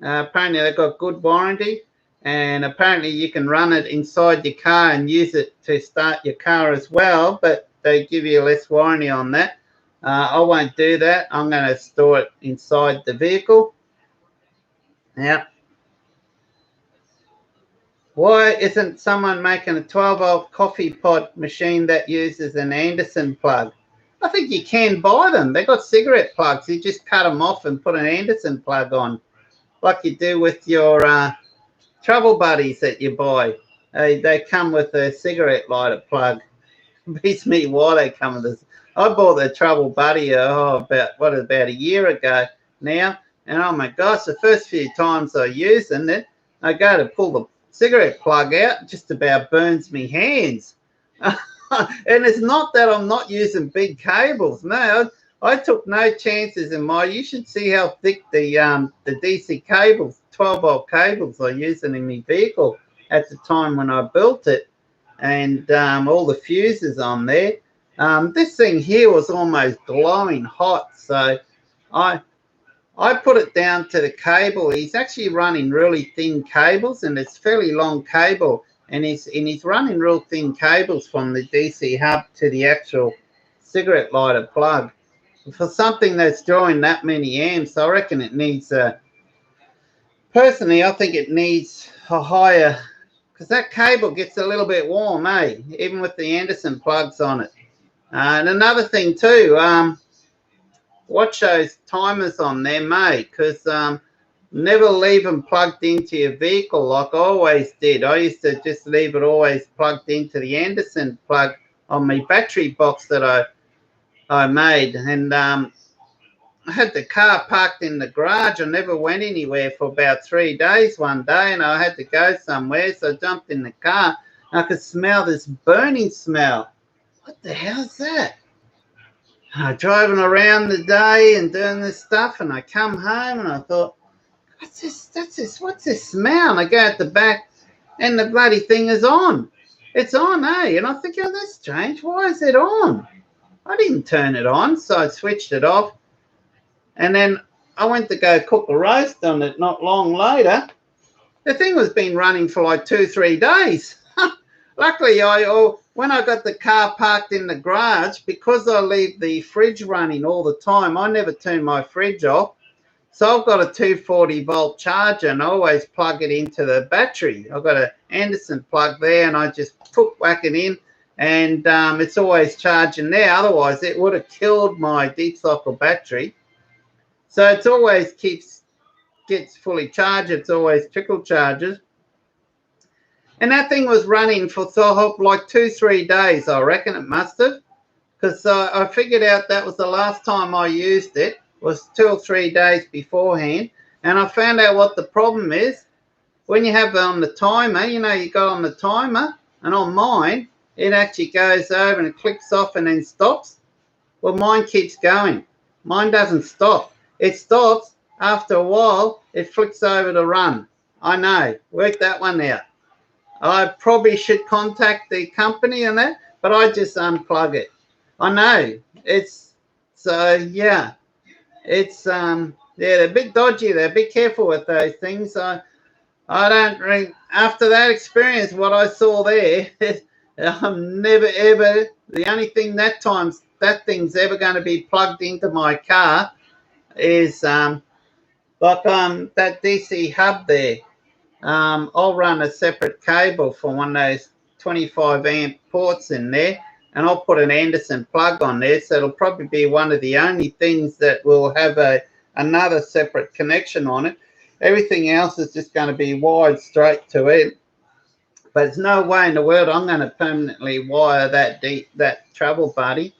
Apparently they've got good warranty, and apparently you can run it inside your car and use it to start your car as well, but they give you less warranty on that. I won't do that. I'm going to store it inside the vehicle. Now, why isn't someone making a 12-volt coffee pot machine that uses an Anderson plug? I think you can buy them. They've got cigarette plugs. You just cut them off and put an Anderson plug on, like you do with your travel buddies that you buy. They come with a cigarette lighter plug. Beats me why they come with this. I bought the travel buddy about a year ago now, and oh my gosh, the first few times I use it, I go to pull the cigarette plug out, just about burns me hands. And it's not that I'm not using big cables. No, I took no chances in mine. You should see how thick the DC cables, 12-volt cables, are using in my vehicle at the time when I built it, and all the fuses on there. This thing here was almost glowing hot, so I put it down to the cable. He's actually running really thin cables, and it's fairly long cable, and he's running real thin cables from the DC hub to the actual cigarette lighter plug. For something that's drawing that many amps, I reckon it needs personally, I think it needs a higher, because that cable gets a little bit warm, even with the Anderson plugs on it. And another thing too, watch those timers on there, mate, because never leave them plugged into your vehicle like I always did. I used to just leave it always plugged into the Anderson plug on my battery box that I made. And I had the car parked in the garage. I never went anywhere for about 3 days one day, and I had to go somewhere, so I jumped in the car. And I could smell this burning smell. What the hell's that? Driving around the day and doing this stuff, and I come home and I thought, what's this smell? And I go at the back and the bloody thing is on. It's on, eh? And I think, oh, that's strange. Why is it on? I didn't turn it on, so I switched it off. And then I went to go cook a roast on it not long later. The thing was been running for like 2-3 days. Luckily, when I got the car parked in the garage, because I leave the fridge running all the time, I never turn my fridge off. So I've got a 240-volt charger, and I always plug it into the battery. I've got an Anderson plug there, and I just whack it in, and it's always charging there. Otherwise, it would have killed my deep cycle battery. So it's always gets fully charged. It's always trickle charges. And that thing was running for like 2-3 days, I reckon it must have. Because I figured out that was the last time I used it, was 2 or 3 days beforehand. And I found out what the problem is. When you have it on the timer, you got on the timer, and on mine, it actually goes over and it clicks off and then stops. Well, mine keeps going. Mine doesn't stop. It stops. After a while, it flicks over to run. I know. Work that one out. I probably should contact the company and that, but I just unplug it. I know. Yeah, they're a bit dodgy. They're be careful with those things. I don't really, after that experience, what I saw there, I'm never ever, the only thing that thing's ever going to be plugged into my car is that DC hub there. I'll run a separate cable for one of those 25 amp ports in there, and I'll put an Anderson plug on there, so it'll probably be one of the only things that will have another separate connection on it. Everything else is just going to be wired straight to it. But there's no way in the world I'm going to permanently wire that travel buddy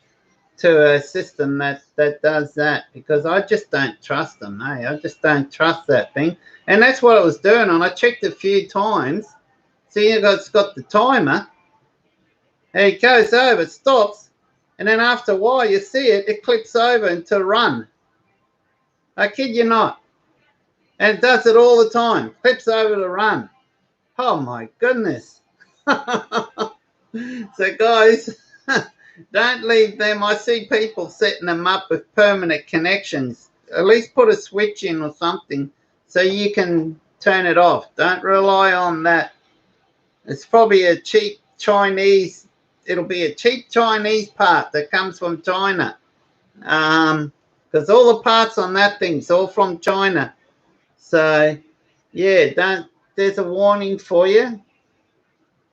to a system that does that, because I just don't trust them. I just don't trust that thing. And that's what it was doing. And I checked a few times. See, it's got the timer. And it goes over, it stops. And then after a while, you see it clicks over into run. I kid you not. And it does it all the time. Clips over to run. Oh, my goodness. So, guys, don't leave them. I see people setting them up with permanent connections. At least put a switch in or something so you can turn it off. Don't rely on that. It's probably a cheap Chinese. It'll be a cheap Chinese part that comes from China. Because all the parts on that thing's all from China. So, yeah, there's a warning for you.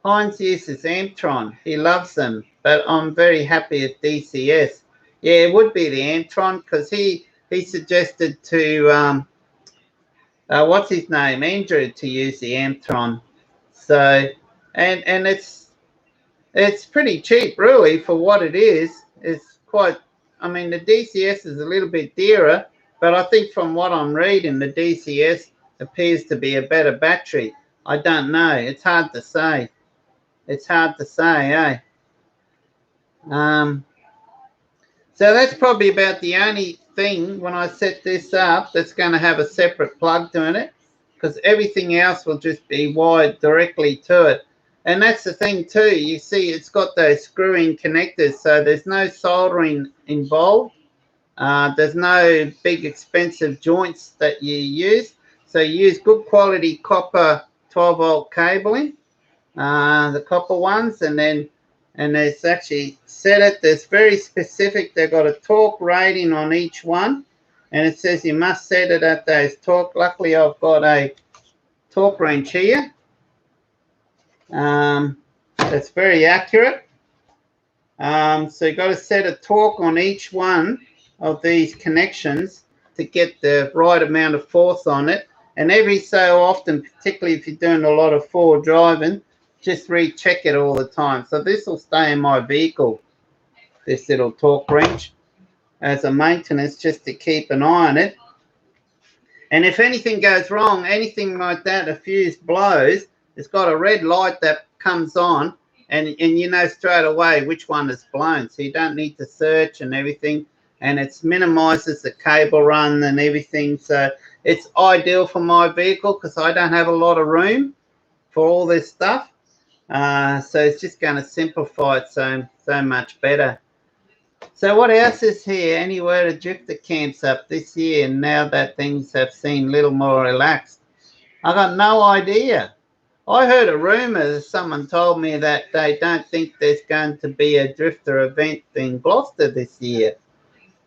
Heinz uses Amtron. He loves them, but I'm very happy with DCS. Yeah, it would be the Amtron, because he suggested to what's his name, Andrew, to use the Amtron. So, and it's pretty cheap really for what it is. It's quite. I mean, the DCS is a little bit dearer, but I think from what I'm reading, the DCS appears to be a better battery. I don't know. It's hard to say. It's hard to say, eh? So that's probably about the only thing when I set this up that's going to have a separate plug to it, because everything else will just be wired directly to it. And that's the thing too. You see, it's got those screw-in connectors, so there's no soldering involved. There's no big expensive joints that you use. So you use good quality copper 12-volt cabling. The copper ones, and it's actually set it. There's very specific. They've got a torque rating on each one, and it says you must set it at those torque. Luckily, I've got a torque wrench here. It's very accurate. So you've got to set a torque on each one of these connections to get the right amount of force on it. And every so often, particularly if you're doing a lot of forward driving, just recheck it all the time. So this will stay in my vehicle, this little torque wrench, as a maintenance, just to keep an eye on it. And if anything goes wrong, anything like that, a fuse blows, it's got a red light that comes on, and you know straight away which one is blown. So you don't need to search and everything, and it minimizes the cable run and everything. So it's ideal for my vehicle because I don't have a lot of room for all this stuff. So it's just going to simplify it so much better. So what else is here? Anywhere to drifter camps up this year now that things have seemed a little more relaxed? I got no idea. I heard a rumor, someone told me that they don't think there's going to be a drifter event in Gloucester this year.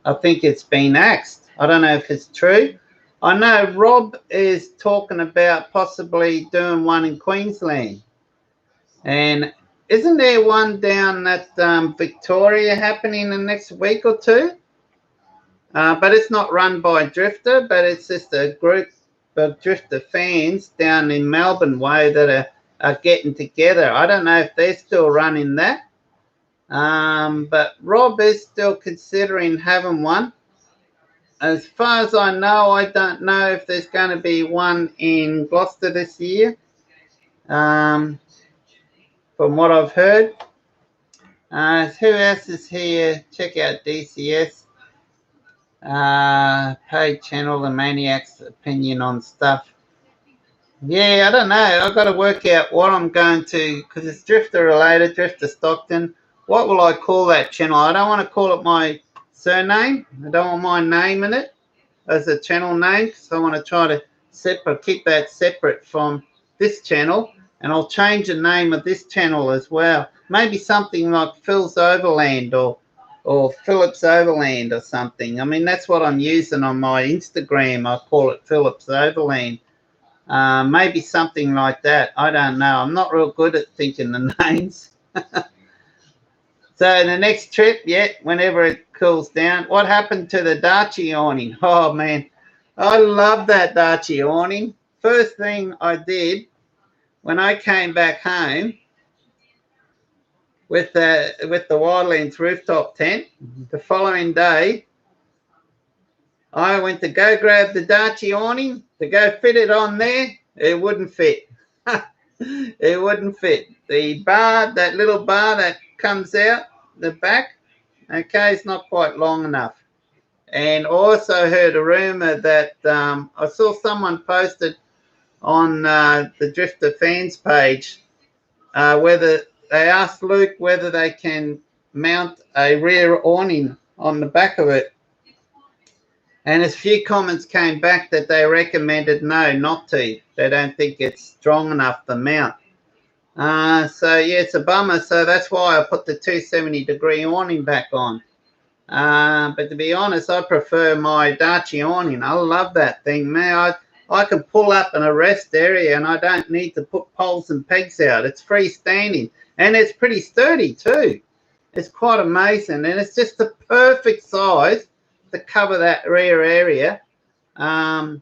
I think it's been axed. I don't know if it's true. I know Rob is talking about possibly doing one in Queensland. And isn't there one down at Victoria happening in the next week or two? But it's not run by Drifter, but it's just a group of Drifter fans down in Melbourne way that are getting together. I don't know if they're still running that. But Rob is still considering having one. As far as I know, I don't know if there's going to be one in Gloucester this year. From what I've heard. Who else is here? Check out DCS. Paid channel, the Maniac's opinion on stuff. Yeah, I don't know. I've got to work out what I'm going to, because it's Drifter related, Drifter Stockton. What will I call that channel? I don't want to call it my surname. I don't want my name in it as a channel name, because I want to try to keep that separate from this channel. And I'll change the name of this channel as well. Maybe something like Phil's Overland or Phillips Overland or something. I mean, that's what I'm using on my Instagram. I call it Phillips Overland. Maybe something like that. I don't know. I'm not real good at thinking the names. So the next trip, whenever it cools down. What happened to the Daci awning? Oh, man. I love that Daci awning. First thing I did, when I came back home with the Wildlands rooftop tent, the following day, I went to go grab the Daci awning to go fit it on there. It wouldn't fit. It wouldn't fit. The bar, that little bar that comes out the back, okay, it's not quite long enough. And also heard a rumor that I saw someone posted on the Drifter fans page whether they asked Luke whether they can mount a rear awning on the back of it, and a few comments came back that they recommended no, not to. They don't think it's strong enough to mount. So yeah, it's a bummer. So that's why I put the 270-degree awning back on. But to be honest, I prefer my Daci awning. I love that thing, man. I can pull up in a rest area and I don't need to put poles and pegs out. It's freestanding and it's pretty sturdy too. It's quite amazing, and it's just the perfect size to cover that rear area. I'm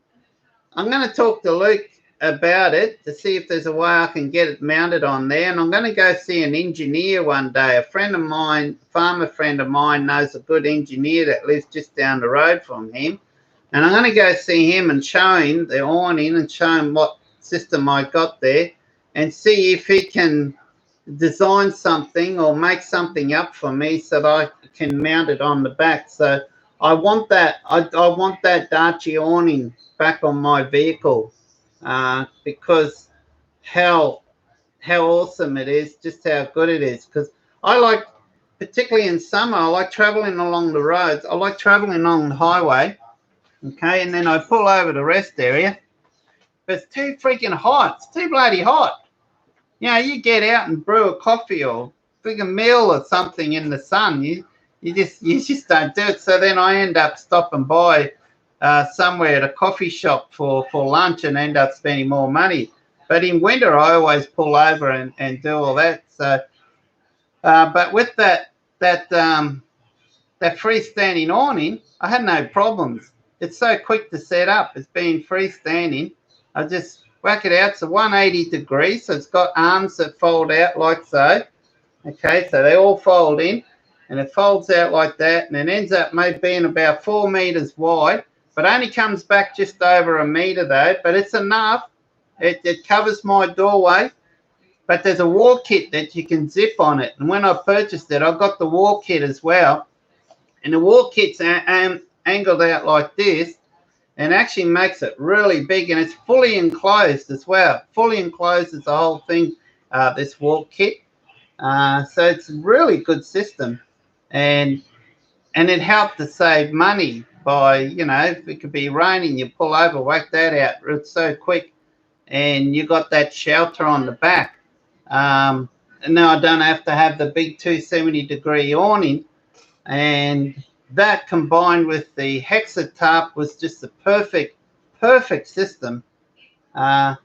going to talk to Luke about it to see if there's a way I can get it mounted on there, and I'm going to go see an engineer one day. A friend of mine, farmer friend of mine, knows a good engineer that lives just down the road from him. And I'm going to go see him and show him the awning and show him what system I got there and see if he can design something or make something up for me so that I can mount it on the back. So I want that. I want that Daci awning back on my vehicle because how awesome it is, just how good it is. Because I like, particularly in summer, I like traveling along the roads. I like traveling on the highway. Okay, and then I pull over the rest area. But it's too freaking hot. It's too bloody hot. You know, you get out and brew a coffee or freaking meal or something in the sun. You just don't do it. So then I end up stopping by somewhere at a coffee shop for lunch and end up spending more money. But in winter, I always pull over and do all that. So, but with that that that freestanding awning, I had no problems. It's so quick to set up. It's being freestanding. I just whack it out. It's a 180 degrees, so it's got arms that fold out like so. Okay, so they all fold in, and it folds out like that, and it ends up maybe being about 4 meters wide, but only comes back just over a meter though. But it's enough. It covers my doorway. But there's a wall kit that you can zip on it, and when I purchased it, I got the wall kit as well. And the wall kit's angled out like this, and actually makes it really big, and it's fully enclosed as well. Fully enclosed is the whole thing, this wall kit. So it's a really good system, and it helped to save money by, you know, if it could be raining, you pull over, whack that out. It's so quick, and you got that shelter on the back. And now I don't have to have the big 270-degree awning. And that combined with the Hexa-Tarp was just a perfect system. And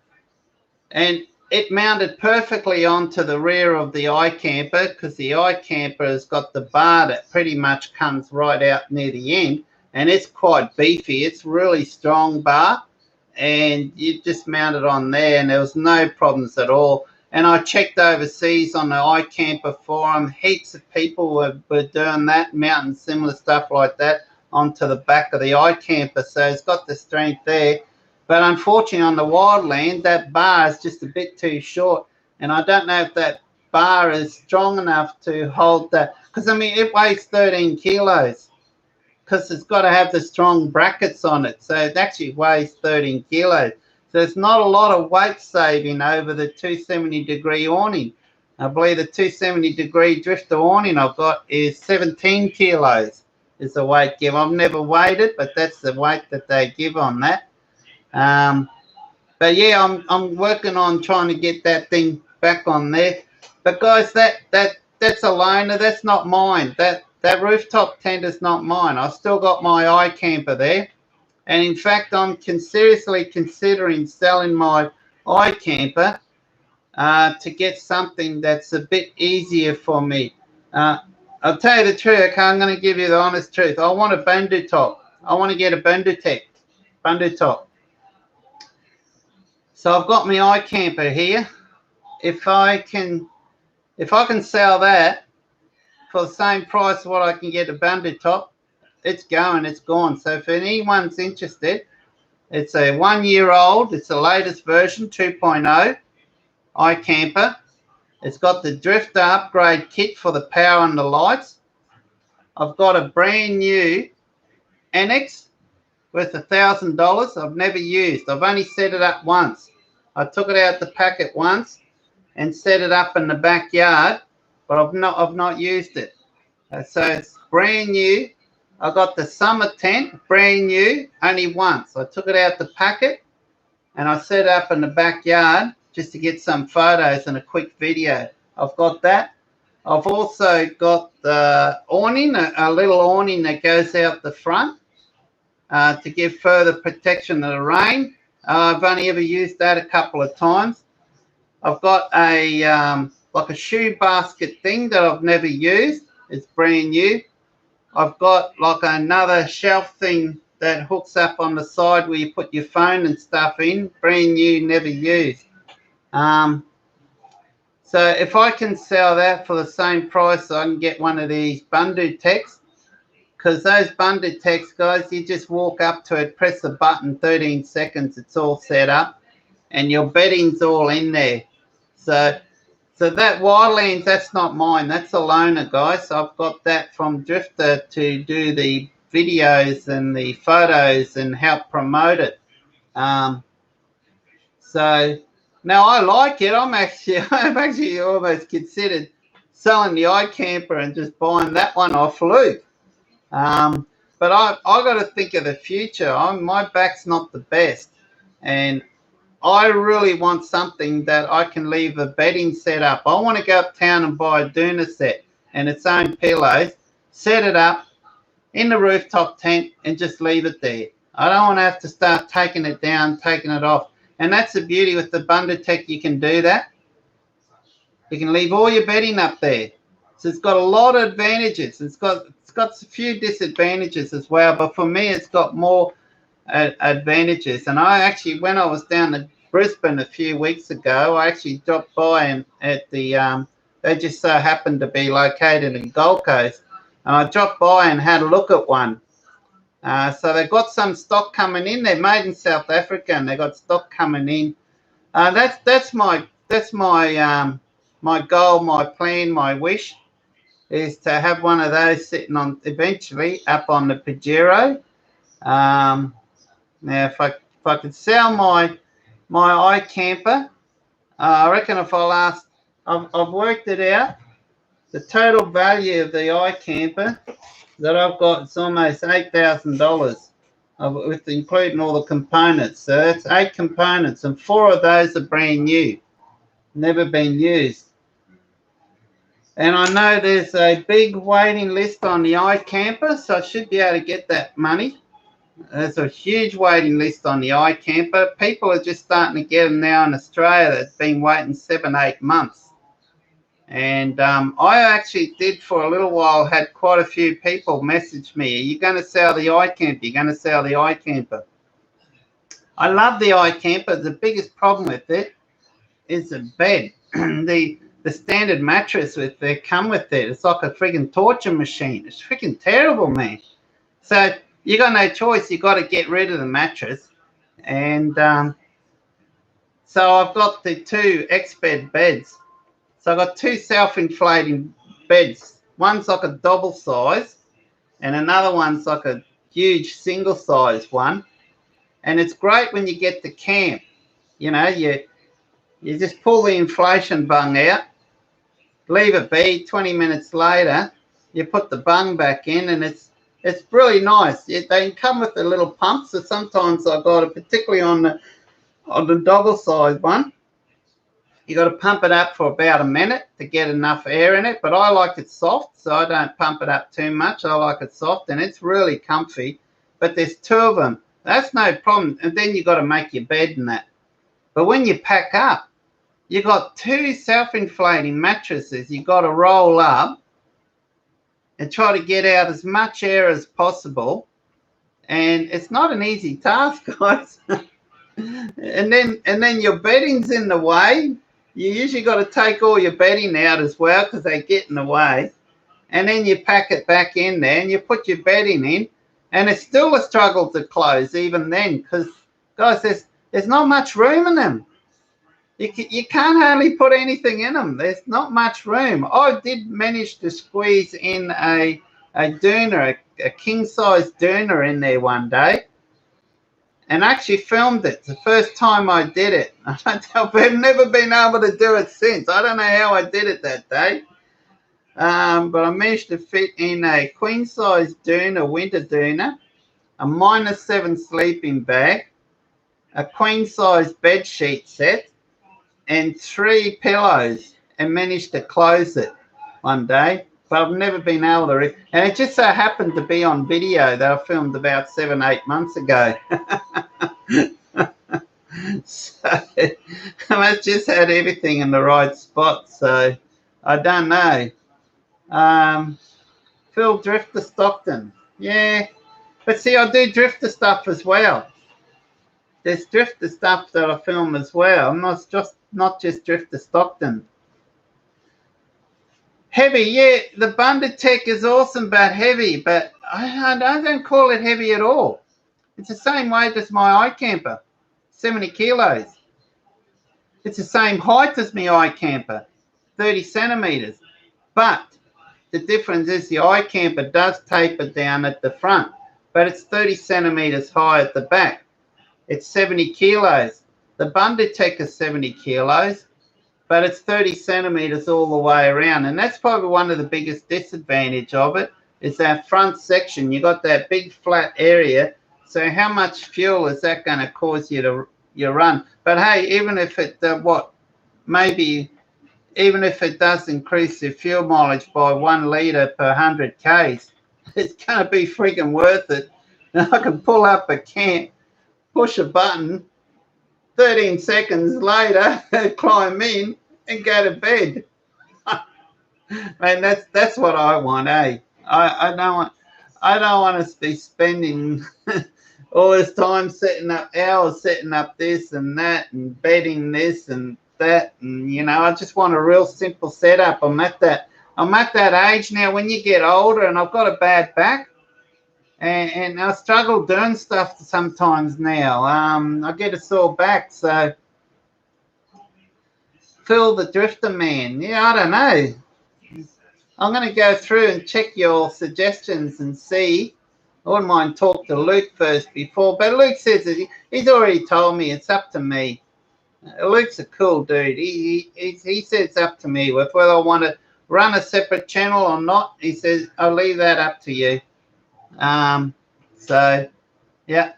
it mounted perfectly onto the rear of the iCamper, because the iCamper has got the bar that pretty much comes right out near the end, and it's quite beefy. It's really strong bar, and you just mount it on there, and there was no problems at all. And I checked overseas on the iCamper forum. Heaps of people were doing that, mounting similar stuff like that onto the back of the iCamper. So it's got the strength there. But unfortunately, on the wildland, that bar is just a bit too short. And I don't know if that bar is strong enough to hold that. Because, I mean, it weighs 13 kilos. Because it's got to have the strong brackets on it. So it actually weighs 13 kilos. So it's not a lot of weight saving over the 270-degree awning. I believe the 270-degree drifter awning I've got is 17 kilos is the weight give. I've never weighed it, but that's the weight that they give on that. But yeah, I'm working on trying to get that thing back on there. But guys, that's a loaner. That's not mine. That rooftop tent is not mine. I've still got my iCamper there. And in fact, I'm seriously considering selling my iCamper to get something that's a bit easier for me. I'll tell you the truth. Okay, I'm going to give you the honest truth. I want a Bundu top. I want to get a Bundu top. So I've got my iCamper here. If I can sell that for the same price what I can get a Bundu top, it's going, it's gone. So if anyone's interested, it's a 1 year old, it's the latest version, 2.0 iCamper. It's got the drifter upgrade kit for the power and the lights. I've got a brand new Annex worth $1,000 I've never used. I've only set it up once. I took it out the packet once and set it up in the backyard, but I've not used it. So it's brand new. I got the summer tent, brand new, only once. I took it out the packet and I set it up in the backyard just to get some photos and a quick video. I've got that. I've also got the awning, a little awning that goes out the front to give further protection to the rain. I've only ever used that a couple of times. I've got a like a shoe basket thing that I've never used. It's brand new. I've got like another shelf thing that hooks up on the side where you put your phone and stuff in. Brand new, never used. So if I can sell that for the same price, I can get one of these Bundu Techs. Because those Bundu Techs, guys, you just walk up to it, press the button, 13 seconds, it's all set up. And your bedding's all in there. So that Wildlands, that's not mine. That's a loaner, guys. So I've got that from Drifter to do the videos and the photos and help promote it. So now I like it. I've actually almost considered selling the iCamper and just buying that one off Luke. But I got to think of the future. My back's not the best, and I really want something that I can leave a bedding set up. I want to go uptown and buy a Doona set and its own pillows, set it up in the rooftop tent and just leave it there. I don't want to have to start taking it down, taking it off. And that's the beauty with the Bundu Tech. You can do that. You can leave all your bedding up there. So it's got a lot of advantages. It's got a few disadvantages as well, but for me, it's got more advantages. And I actually, when I was down in Brisbane a few weeks ago, I actually dropped by and at the they just so happened to be located in Gold Coast, and I dropped by and had a look at one. So they've got some stock coming in. They're made in South Africa, and they've got stock coming in. That's my my goal, my plan, my wish is to have one of those sitting on eventually up on the Pajero. Now, if I could sell my iCamper, I reckon if I'll ask, I've worked it out. The total value of the iCamper that I've got is almost $8,000, with including all the components. So that's 8 components, and 4 of those are brand new, never been used. And I know there's a big waiting list on the iCamper, so I should be able to get that money. There's a huge waiting list on the iCamper. People are just starting to get them now in Australia that's been waiting 7-8 months. And I actually did for a little while, had quite a few people message me, are you going to sell the iCamper? You're going to sell the iCamper? I love the iCamper. The biggest problem with it is the bed. The standard mattress they come with it, it's like a freaking torture machine. It's freaking terrible, man. So you got no choice. You got to get rid of the mattress. And so I've got the 2 X-bed beds. So I've got 2 self-inflating beds. One's like a double size, and another one's like a huge single size one. And it's great when you get to camp. You know, you just pull the inflation bung out, leave it be. 20 minutes later, you put the bung back in, and it's really nice. They come with a little pump, so sometimes I've got it, particularly on the double size one. You got to pump it up for about a minute to get enough air in it, but I like it soft, so I don't pump it up too much. I like it soft, and it's really comfy. But there's 2 of them. That's no problem. And then you got to make your bed and that. But when you pack up, you got 2 self-inflating mattresses you got to roll up and try to get out as much air as possible. And it's not an easy task, guys. and then your bedding's in the way. You usually got to take all your bedding out as well because they get in the way. And then you pack it back in there and you put your bedding in, and it's still a struggle to close even then because, guys, there's not much room in them. You can't hardly put anything in them. There's not much room. I did manage to squeeze in a doona, a king-size doona in there one day, and actually filmed it. It's the first time I did it. I've never been able to do it since. I don't know how I did it that day. But I managed to fit in a queen-size doona, winter doona, a -7 sleeping bag, a queen-size bed sheet set, and 3 pillows, and managed to close it one day. But I've never been able to. And it just so happened to be on video that I filmed about 7-8 months ago. So I've just had everything in the right spot. So I don't know. Phil Drifter Stockton. Yeah. But see, I do drifter stuff as well. There's drifter stuff that I film as well. Not just Drifter Stockton. Heavy, yeah, the Bundatech is awesome, but heavy. But I don't call it heavy at all. It's the same weight as my iCamper, 70 kilos. It's the same height as my iCamper, 30 centimeters. But the difference is the iCamper does taper down at the front, but it's 30 centimeters high at the back. It's 70 kilos. The Bundatech is 70 kilos, but it's 30 centimeters all the way around. And that's probably one of the biggest disadvantage of it, is that front section. You got that big flat area. So how much fuel is that going to cause you to run? But hey, even if it, even if it does increase the fuel mileage by 1 litre per 100 Ks, it's going to be freaking worth it. And I can pull up a camp, push a button, 13 seconds later, climb in and go to bed. Man, that's what I want, eh? I don't want to be spending all this time setting up hours, setting up this and that, and betting this and that, and I just want a real simple setup. I'm at that age now. When you get older, and I've got a bad back, and I struggle doing stuff sometimes now. I get a sore back, so Phil the Drifter Man. Yeah, I don't know. I'm going to go through and check your suggestions and see. I wouldn't mind talk to Luke first before, but Luke says that he's already told me it's up to me. Luke's a cool dude. He says it's up to me with whether I want to run a separate channel or not. He says I'll leave that up to you. So yeah,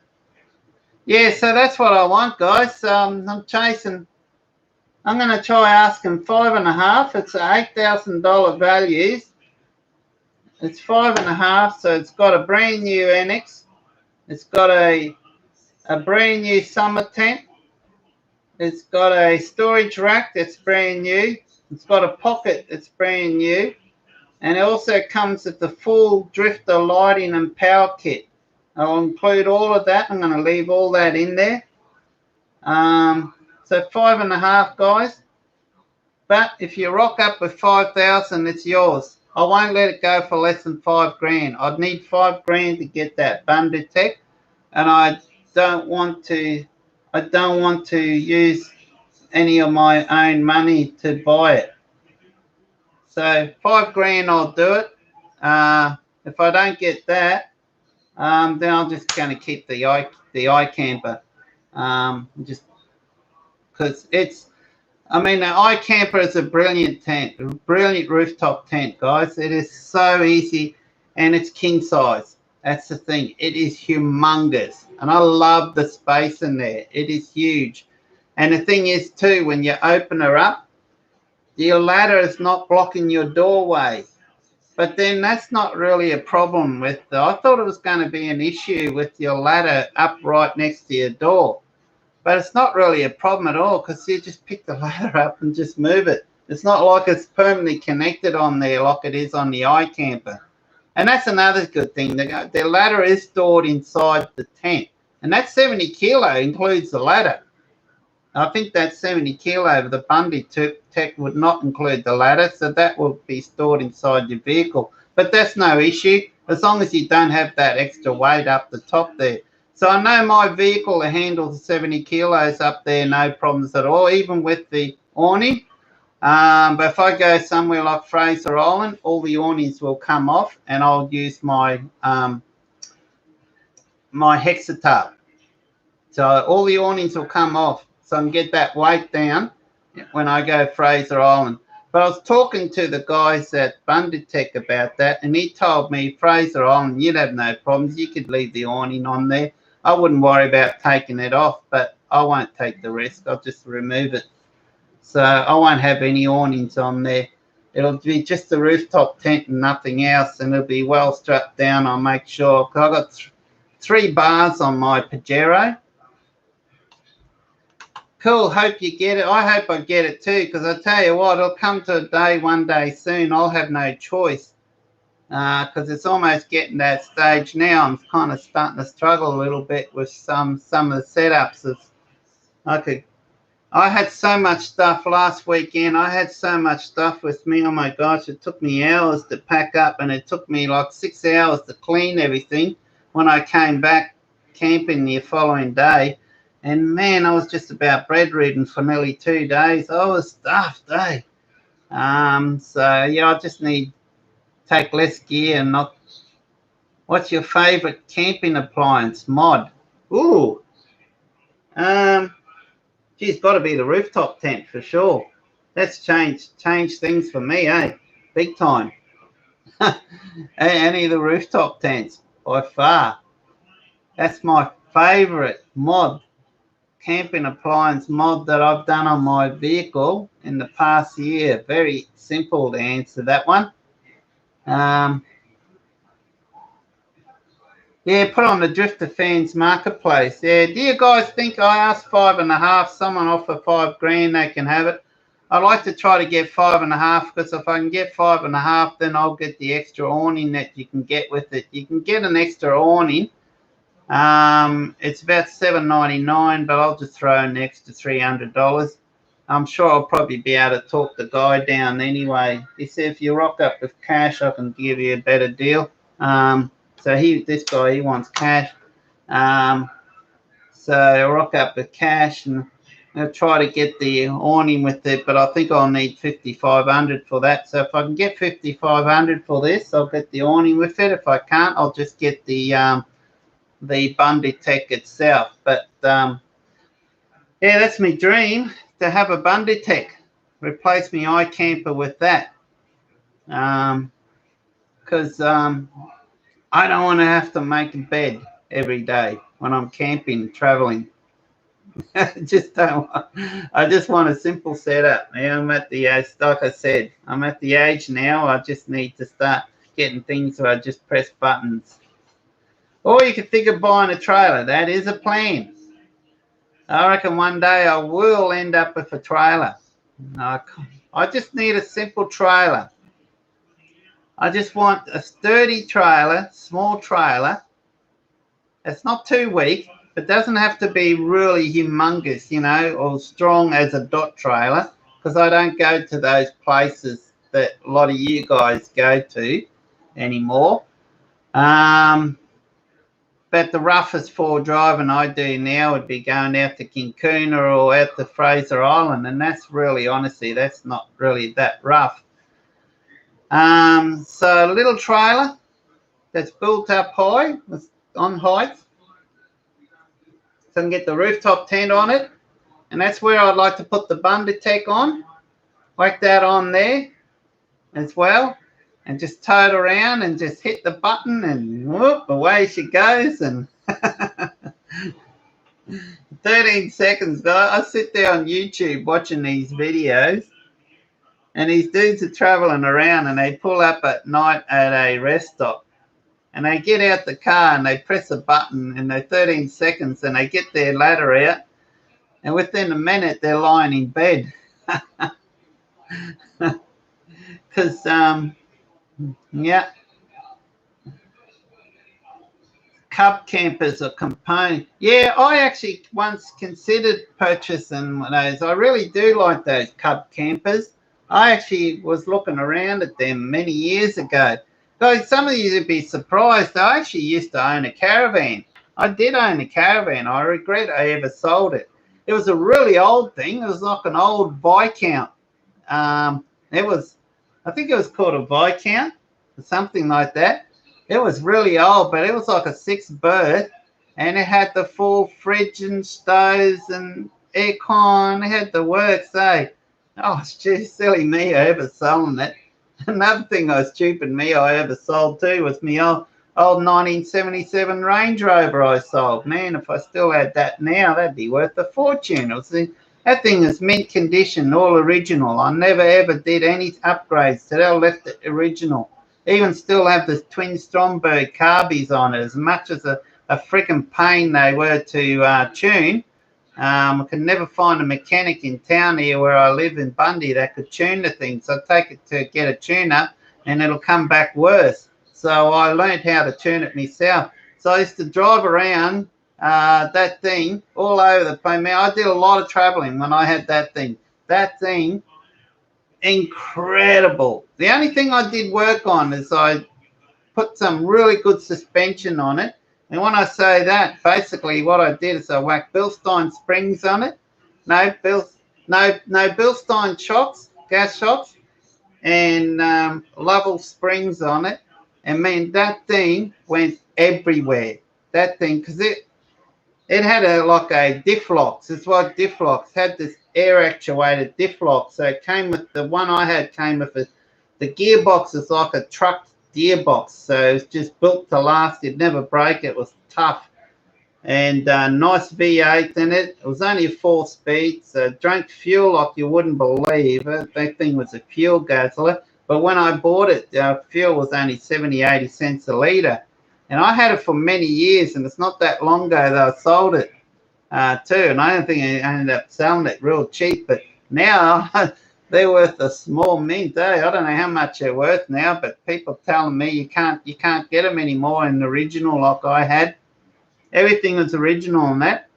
So that's what I want, guys. I'm chasing. I'm going to try asking 5.5. It's $8,000 values. It's 5.5, so it's got a brand new annex. It's got a brand new summer tent. It's got a storage rack that's brand new. It's got a pocket that's brand new. And it also comes with the full drifter lighting and power kit. I'll include all of that. I'm going to leave all that in there. So 5.5, guys. But if you rock up with 5,000, it's yours. I won't let it go for less than $5,000. I'd need $5,000 to get that Banditech, and I don't want to use any of my own money to buy it. So $5,000, I'll do it. If I don't get that, then I'm just going to keep the iCamper. Just because the iCamper is a brilliant tent, a brilliant rooftop tent, guys. It is so easy, and it's king size. That's the thing. It is humongous, and I love the space in there. It is huge. And the thing is, too, when you open her up, your ladder is not blocking your doorway. But then that's not really a problem with I thought it was going to be an issue with your ladder up right next to your door. But it's not really a problem at all, because you just pick the ladder up and just move it. It's not like it's permanently connected on there like it is on the iCamper. And that's another good thing. The ladder is stored inside the tent. And that 70 kilo includes the ladder. I think that 70 kilo of the Banditech would not include the ladder, so that will be stored inside your vehicle. But that's no issue, as long as you don't have that extra weight up the top there. So I know my vehicle handles 70 kilos up there, no problems at all, even with the awning. But if I go somewhere like Fraser Island, all the awnings will come off, and I'll use my my Hexatarp. So all the awnings will come off, so I can get that weight down when I go Fraser Island. But I was talking to the guys at Banditech about that, and he told me Fraser Island, you'd have no problems. You could leave the awning on there. I wouldn't worry about taking it off, but I won't take the risk. I'll just remove it. So I won't have any awnings on there. It'll be just the rooftop tent and nothing else, and it'll be well strapped down, I'll make sure. Because I've got 3 bars on my Pajero. Cool, hope you get it. I hope I get it too, because I tell you what, it'll come to a day one day soon. I'll have no choice, because it's almost getting that stage now. I'm kind of starting to struggle a little bit with some of the setups. I had so much stuff last weekend. I had so much stuff with me. Oh my gosh, it took me hours to pack up, and it took me like 6 hours to clean everything when I came back camping the following day. And man, I was just about bedridden for nearly 2 days. I was stuffed, eh? So yeah, I just need to take less gear and not. What's your favorite camping appliance mod? Ooh, geez, got to be the rooftop tent for sure. That's changed things for me, eh? Big time. Any of the rooftop tents by far. That's my favorite mod. Camping appliance mod that I've done on my vehicle in the past year. Very simple to answer that one. Yeah, put on the Drifter Fans Marketplace. Yeah, do you guys think I asked 5.5? Someone offer $5,000, they can have it. I like to try to get 5.5, because if I can get 5.5, then I'll get the extra awning that you can get with it. You can get an extra awning. It's about $7.99, but I'll just throw in an extra $300. I'm sure I'll probably be able to talk the guy down anyway. He said if you rock up with cash, I can give you a better deal. So this guy, he wants cash. So I'll rock up with cash, and I'll try to get the awning with it, but I think I'll need $5,500 for that. So if I can get $5,500 for this, I'll get the awning with it. If I can't, I'll just get the Bunditech itself. But yeah, that's my dream, to have a Bunditech. Replace my iCamper with that, because I don't want to have to make a bed every day when I'm camping, traveling. I just want a simple setup. Now I'm at the age, like I said, I'm at the age now. I just need to start getting things where I just press buttons. Or you could think of buying a trailer. That is a plan. I reckon one day I will end up with a trailer. I just need a simple trailer. I just want a sturdy trailer, small trailer. It's not too weak. It doesn't have to be really humongous, you know, or strong as a dot trailer, because I don't go to those places that a lot of you guys go to anymore. But the roughest for driving I do now would be going out to Cancun or out to Fraser Island, and that's really, honestly, that's not really that rough. So a little trailer that's built up high, on height, so I can get the rooftop tent on it, and that's where I'd like to put the Bunditech on, like that on there as well, and just tow it around and just hit the button, and whoop, away she goes. And 13 seconds, I sit there on YouTube watching these videos, and these dudes are traveling around, and they pull up at night at a rest stop, and they get out the car and they press a button, and they're 13 seconds, and they get their ladder out, and within a minute they're lying in bed. Because yeah, cub campers are component. Yeah, I actually once considered purchasing those. I really do like those cub campers. I actually was looking around at them many years ago. Guys, some of you would be surprised. I actually used to own a caravan. I did own a caravan. I regret I ever sold it. It was a really old thing. It was like an old Viscount. It was, I think it was called a Viscount or something like that. It was really old, but it was like a 6-berth, and it had the full fridge and stoves and aircon. It had the works, eh? Oh, geez, silly me, I ever selling it. Another thing stupid me I ever sold too was my old 1977 Range Rover I sold. Man, if I still had that now, that'd be worth a fortune. That thing is mint condition, all original. I never ever did any upgrades to that. I left it original. Even still have the twin Stromberg carbies on it. As much as a freaking pain they were to tune, I could never find a mechanic in town here where I live in Bundy that could tune the thing. So I take it to get a tune-up, and it'll come back worse. So I learned how to tune it myself. So I used to drive around that thing all over the place. Man, I did a lot of traveling when I had that thing. That thing, incredible. The only thing I did work on is I put some really good suspension on it. And when I say that, basically what I did is I whacked Bilstein springs on it. No Bilstein shocks, gas shocks, and Lovell springs on it. And man, that thing went everywhere. That thing, because it had like a diff locks. It's like diff locks. Had this air actuated diff lock. So it came with, the one I had came with the gearbox is like a truck gearbox, so it's just built to last. It'd never break. It was tough, and nice V8 in it. It was only a 4-speed, so drank fuel like you wouldn't believe. That thing was a fuel guzzler, but when I bought it, fuel was only 70-80 cents a litre, and I had it for many years, and it's not that long ago that I sold it too, and I don't think I ended up selling it real cheap. But now They're worth a small mint, eh? I don't know how much they're worth now, but people telling me you can't get them anymore in the original like I had. Everything was original on that.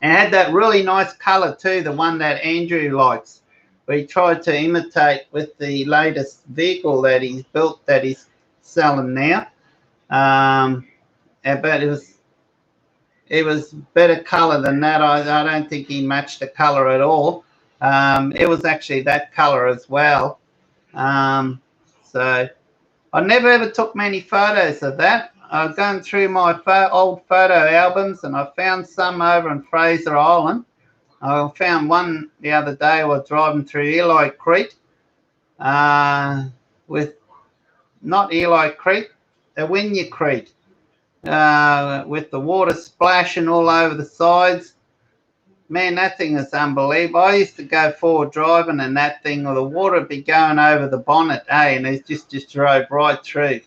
And it had that really nice colour too, the one that Andrew likes. We tried to imitate with the latest vehicle that he's built that he's selling now. But it was better colour than that. I don't think he matched the colour at all. It was actually that colour as well. So I never ever took many photos of that. I was going through my old photo albums and I found some over in Fraser Island. I found one the other day. I was driving through Eli Creek with not Eli Creek, Awinya Creek, with the water splashing all over the sides. Man, that thing is unbelievable. I used to go forward driving and that thing, or the water would be going over the bonnet, and it just drove right through.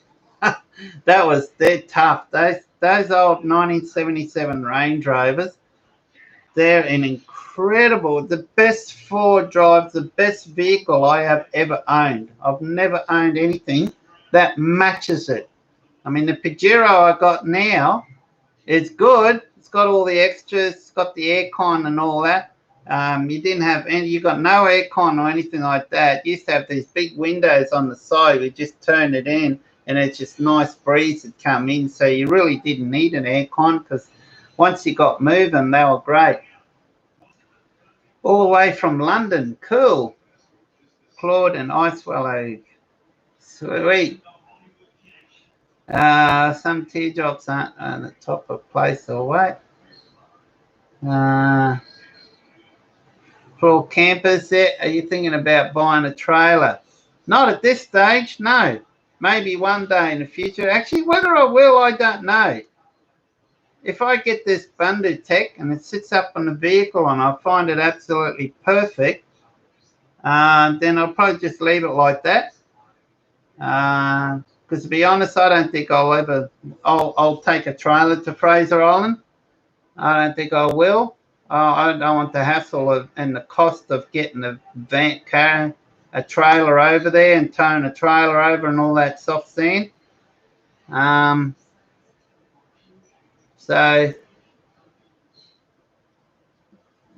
They're tough. Those old 1977 Range Rovers, they're an incredible, the best forward drive, the best vehicle I have ever owned. I've never owned anything that matches it. I mean, the Pajero I got now is good. It's got all the extras. It's got the aircon and all that. You didn't have any. You got no aircon or anything like that. You used to have these big windows on the side. We just turned it in, and it's just nice breeze that come in. So you really didn't need an aircon because once you got moving, they were great. All the way from London. Cool. Claude and Icewallow. Sweet. Some teardrops aren't on the top of place or what. For all campers there, are you thinking about buying a trailer? Not at this stage, no. Maybe one day in the future. Actually, whether I will, I don't know. If I get this Bundu Tech and it sits up on the vehicle and I find it absolutely perfect, then I'll probably just leave it like that. Because to be honest, I don't think I'll take a trailer to Fraser Island. I don't think I will. I don't want the hassle and the cost of getting a trailer over there and towing a trailer over and all that soft sand. So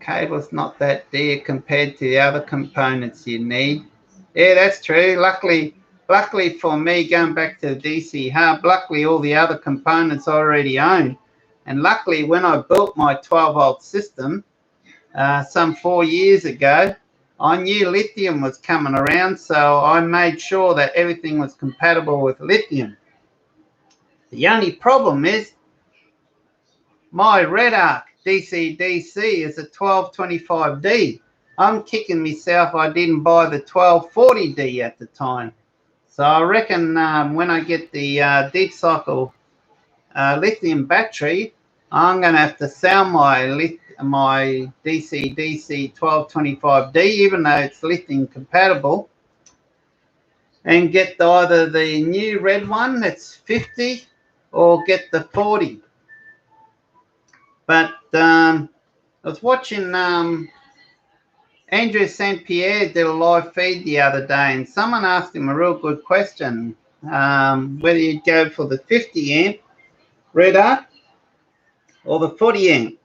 cable's not that dear compared to the other components you need. Yeah, that's true. Luckily for me, going back to the DC hub, luckily all the other components I already own. And luckily when I built my 12-volt system some 4 years ago, I knew lithium was coming around, so I made sure that everything was compatible with lithium. The only problem is my Red Arc DC-DC is a 1225D. I'm kicking myself I didn't buy the 1240D at the time. So I reckon when I get the deep cycle lithium battery, I'm going to have to sell my DC-DC 1225D, even though it's lithium compatible, and get either the new red one that's 50 or get the 40. But I was watching Andrew St. Pierre did a live feed the other day, and someone asked him a real good question, whether you'd go for the 50 amp Red Arc or the 40 amp.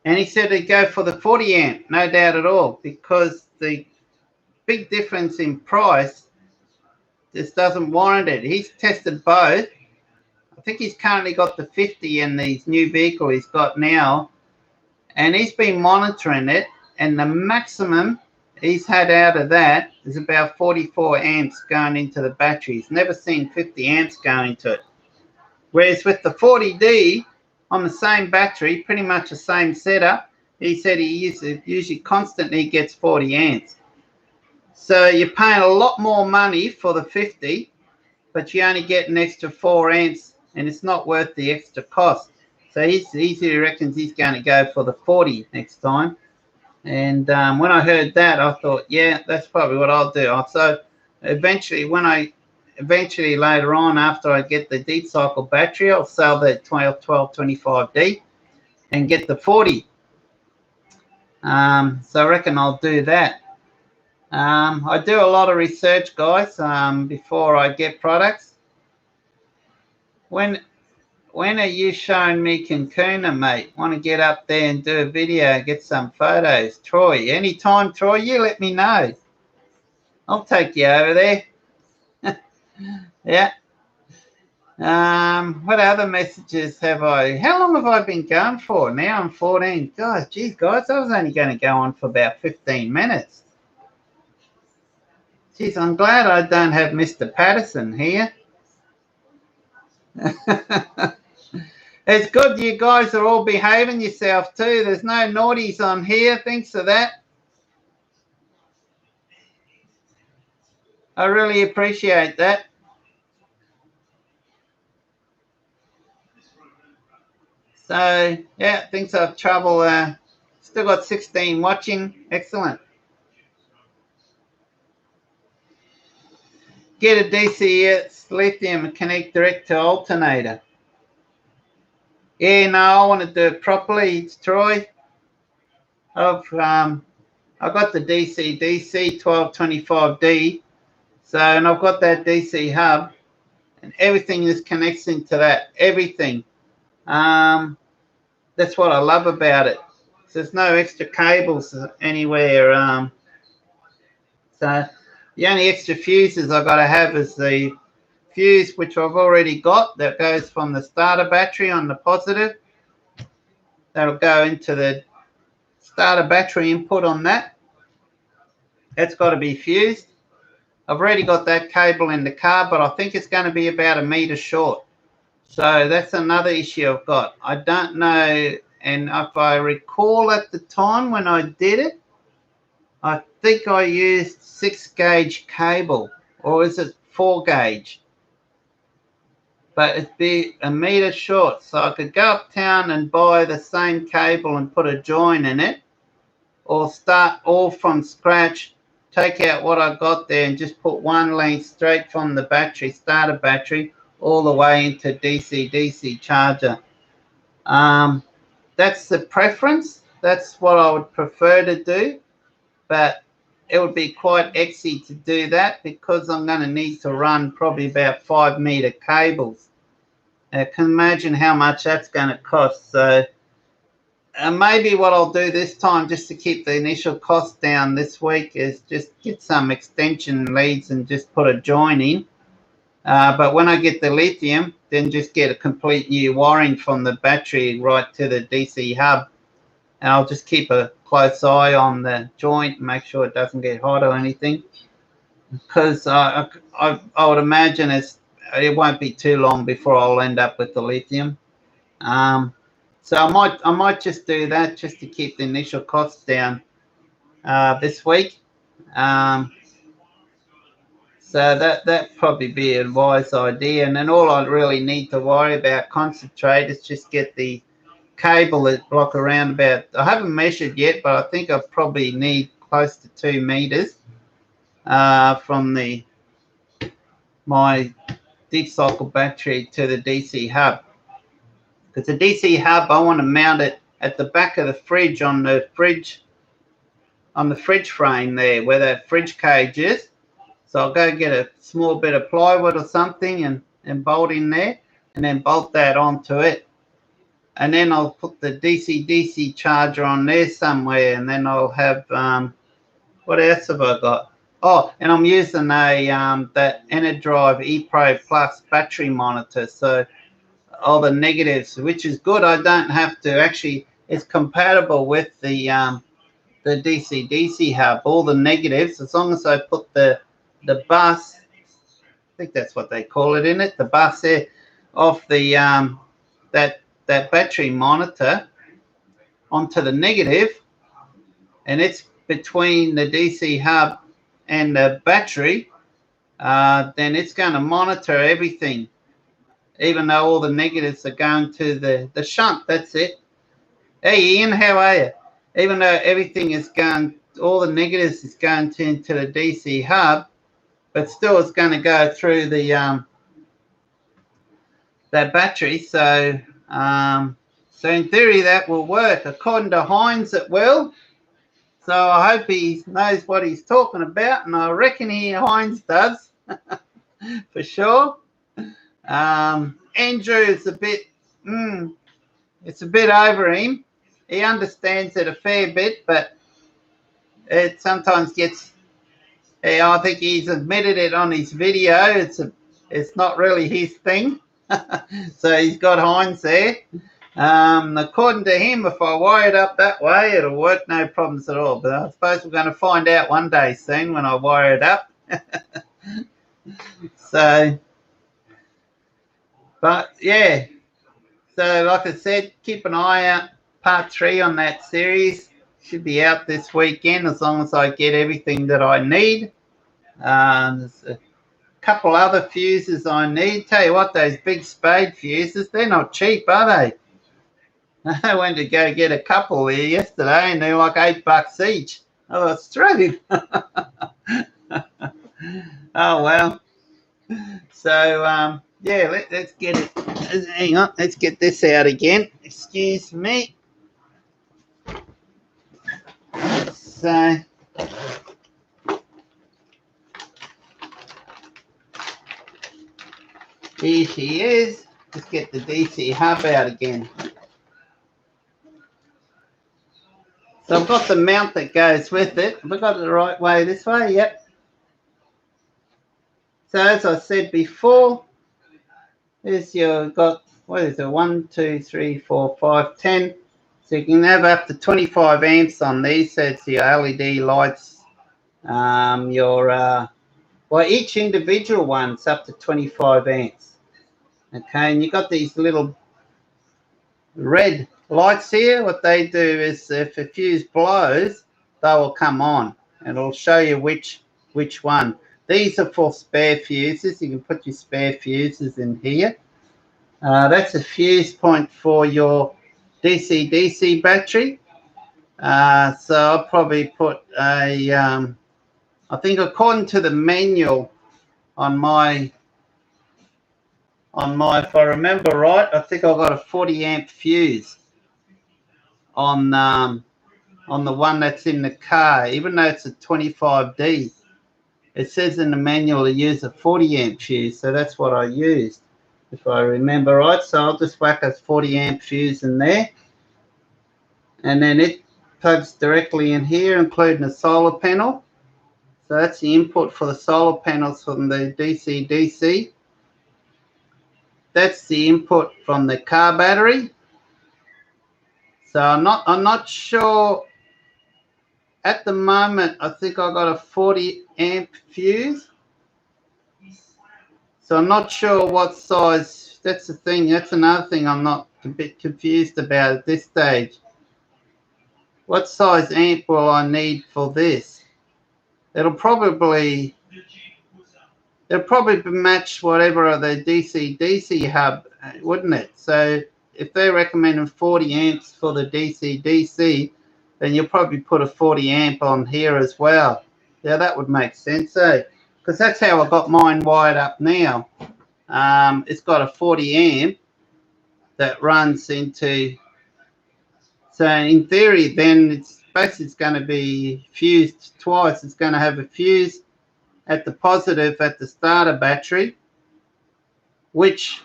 And he said he'd go for the 40 amp, no doubt at all, because the big difference in price just doesn't warrant it. He's tested both. I think he's currently got the 50 in his new vehicle he's got now, and he's been monitoring it, and the maximum he's had out of that is about 44 amps going into the battery. He's never seen 50 amps going into it. Whereas with the 40D, on the same battery, pretty much the same setup, he said he usually constantly gets 40 amps. So you're paying a lot more money for the 50, but you only get an extra 4 amps, and it's not worth the extra cost. So he reckons he's going to go for the 40 next time. And when I heard that, I thought, yeah, that's probably what I'll do. So eventually later on, after I get the deep cycle battery, I'll sell the 1225D and get the 40. So I reckon I'll do that. I do a lot of research, guys, before I get products. When are you showing me Cancuna, mate? Want to get up there and do a video, get some photos. Troy, anytime, Troy, you let me know. I'll take you over there. Yeah. What other messages have I? How long have I been going for? Now I'm 14. God, geez, guys, I was only going to go on for about 15 minutes. Geez, I'm glad I don't have Mr. Patterson here. It's good you guys are all behaving yourself too. There's no naughties on here. Thanks for that. I really appreciate that. So, yeah, thinks I've trouble. Still got 16 watching. Excellent. Get a DCS lithium and connect direct to alternator. Yeah, no, I want to do it properly. It's Troy. I've got the DC 1225D. So, and I've got that DC hub, and everything is connects into that. Everything. That's what I love about it. So there's no extra cables anywhere. So the only extra fuses I got to have is the fuse, which I've already got, that goes from the starter battery on the positive. That'll go into the starter battery input on that. That's got to be fused. I've already got that cable in the car, but I think it's going to be about 1 meter short. So that's another issue I've got. I don't know, and if I recall at the time when I did it, I think I used 6-gauge cable, or is it 4-gauge? But it'd be 1 meter short, so I could go uptown and buy the same cable and put a join in it, or start all from scratch, take out what I got there and just put one length straight from the battery, starter battery, all the way into DC charger. That's the preference. That's what I would prefer to do, but it would be quite exy to do that because I'm going to need to run probably about 5 meter cables. I can imagine how much that's going to cost. So maybe what I'll do this time, just to keep the initial cost down this week, is just get some extension leads and just put a join in. But when I get the lithium, then just get a complete new wiring from the battery right to the DC hub. And I'll just keep a close eye on the joint and make sure it doesn't get hot or anything. Because I would imagine it won't be too long before I'll end up with the lithium. So I might just do that just to keep the initial costs down this week. So that probably be a wise idea. And then all I really need to worry about, concentrate, is just get the cable that block around about. I haven't measured yet, but I think I probably need close to 2 meters from my deep cycle battery to the DC hub. Because the DC hub, I want to mount it at the back of the fridge on the fridge frame there, where that fridge cage is. So I'll go get a small bit of plywood or something and bolt in there, and then bolt that onto it. And then I'll put the DC charger on there somewhere, and then I'll have what else have I got? Oh, and I'm using that EnerDrive ePro Plus battery monitor. So all the negatives, which is good. I don't have to actually. It's compatible with the DC hub. All the negatives, as long as I put the bus, I think that's what they call it in it, the bus there, off the that battery monitor onto the negative, and it's between the DC hub and the battery. Then it's going to monitor everything, even though all the negatives are going to the shunt. That's it. Hey Ian, how are you? Even though everything is going, all the negatives is going into the DC hub, but still it's going to go through the that battery. So so in theory that will work. According to Heinz, it will. So I hope he knows what he's talking about, and I reckon Heinz does for sure. Andrew is a bit, it's a bit over him. He understands it a fair bit, but it sometimes gets. I think he's admitted it on his video. It's not really his thing. So he's got Heinz there. According to him, if I wire it up that way, it'll work, no problems at all. But I suppose we're going to find out one day soon when I wire it up. So, but yeah. So like I said, keep an eye out. Part 3 on that series should be out this weekend as long as I get everything that I need. There's a couple other fuses I need. Tell you what, those big spade fuses, they're not cheap, are they? I went to go get a couple there yesterday and they're like $8 each. Oh, it's true. Oh, well. So, yeah, let's get it. Hang on, let's get this out again. Excuse me. So, here she is. Let's get the DC hub out again. So I've got the mount that goes with it. Have I got it the right way this way? Yep. So as I said before, is you've got, what is it, 1, 2, 3, 4, 5, 10. So you can have up to 25 amps on these. So it's your LED lights, well, each individual one's up to 25 amps. Okay, and you got these little red lights here. What they do is if a fuse blows, they will come on and it'll show you which one. These are for spare fuses. You can put your spare fuses in here. That's a fuse point for your DC-DC battery. So I'll probably put a, I think according to the manual on my, if I remember right, I think I've got a 40 amp fuse on the one that's in the car, even though it's a 25D. It says in the manual to use a 40 amp fuse, so that's what I used, if I remember right. So I'll just whack a 40 amp fuse in there, and then it plugs directly in here, including a solar panel. So that's the input for the solar panels from the DC-DC. That's the input from the car battery. So I'm not sure. At the moment, I think I got a 40 amp fuse. So I'm not sure what size. That's the thing. That's another thing I'm not a bit confused about at this stage. What size amp will I need for this? It'll probably match whatever the DC-DC hub, wouldn't it? So if they're recommending 40 amps for the DC-DC, then you'll probably put a 40 amp on here as well. Yeah, that would make sense, eh? Because that's how I got mine wired up now. It's got a 40 amp that runs into, so in theory then it's basically going to be fused twice. It's going to have a fuse at the positive at the starter battery, which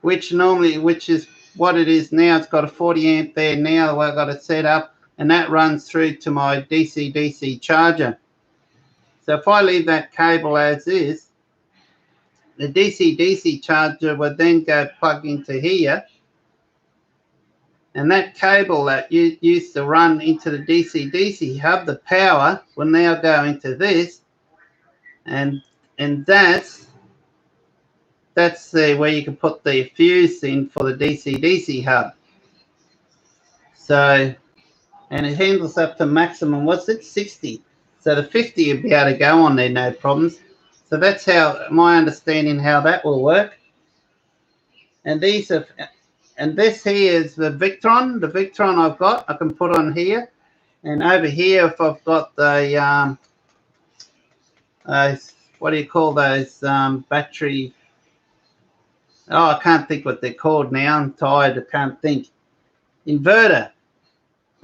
is what it is now. It's got a 40 amp there now, the way I got it set up, and that runs through to my DC-DC charger. So if I leave that cable as is, the DC-DC charger would then go plug into here, and that cable that used to run into the DC-DC hub, the power, will now go into this, and that's where you can put the fuse in for the DC-DC hub. So, and it handles up to maximum, what's it, 60. So the 50 will be able to go on there, no problems. So that's how my understanding how that will work. And these are, and this here is the Victron. The Victron I've got, I can put on here. And over here, if I've got the what do you call those battery? Oh, I can't think what they're called now. I'm tired. I can't think. Inverter.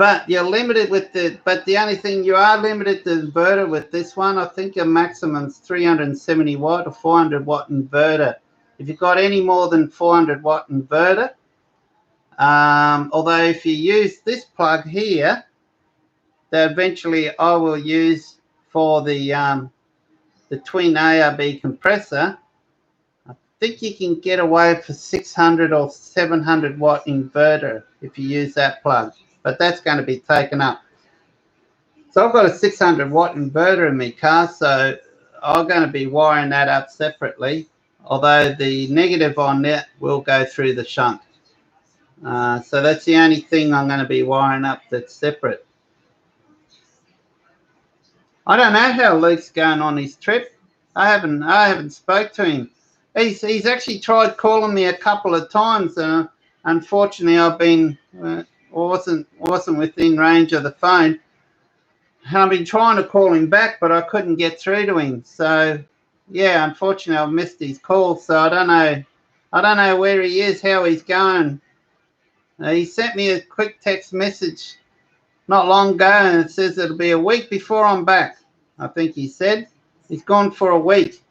But you're limited with the only thing you are limited to inverter with this one. I think your maximum's 370 watt or 400 watt inverter. If you've got any more than 400 watt inverter, although if you use this plug here, that eventually I will use for the twin ARB compressor, I think you can get away for 600 or 700 watt inverter if you use that plug, but that's going to be taken up. So I've got a 600 watt inverter in my car, so I'm going to be wiring that up separately, although the negative on that will go through the shunt. So that's the only thing I'm going to be wiring up that's separate. I don't know how Luke's going on his trip. I haven't spoke to him. He's actually tried calling me a couple of times. Unfortunately, I've been wasn't within range of the phone. And I've been trying to call him back, but I couldn't get through to him. So yeah, unfortunately, I've missed his call. So I don't know where he is, how he's going. He sent me a quick text message not long ago, and it says it'll be a week before I'm back. I think he said he's gone for a week,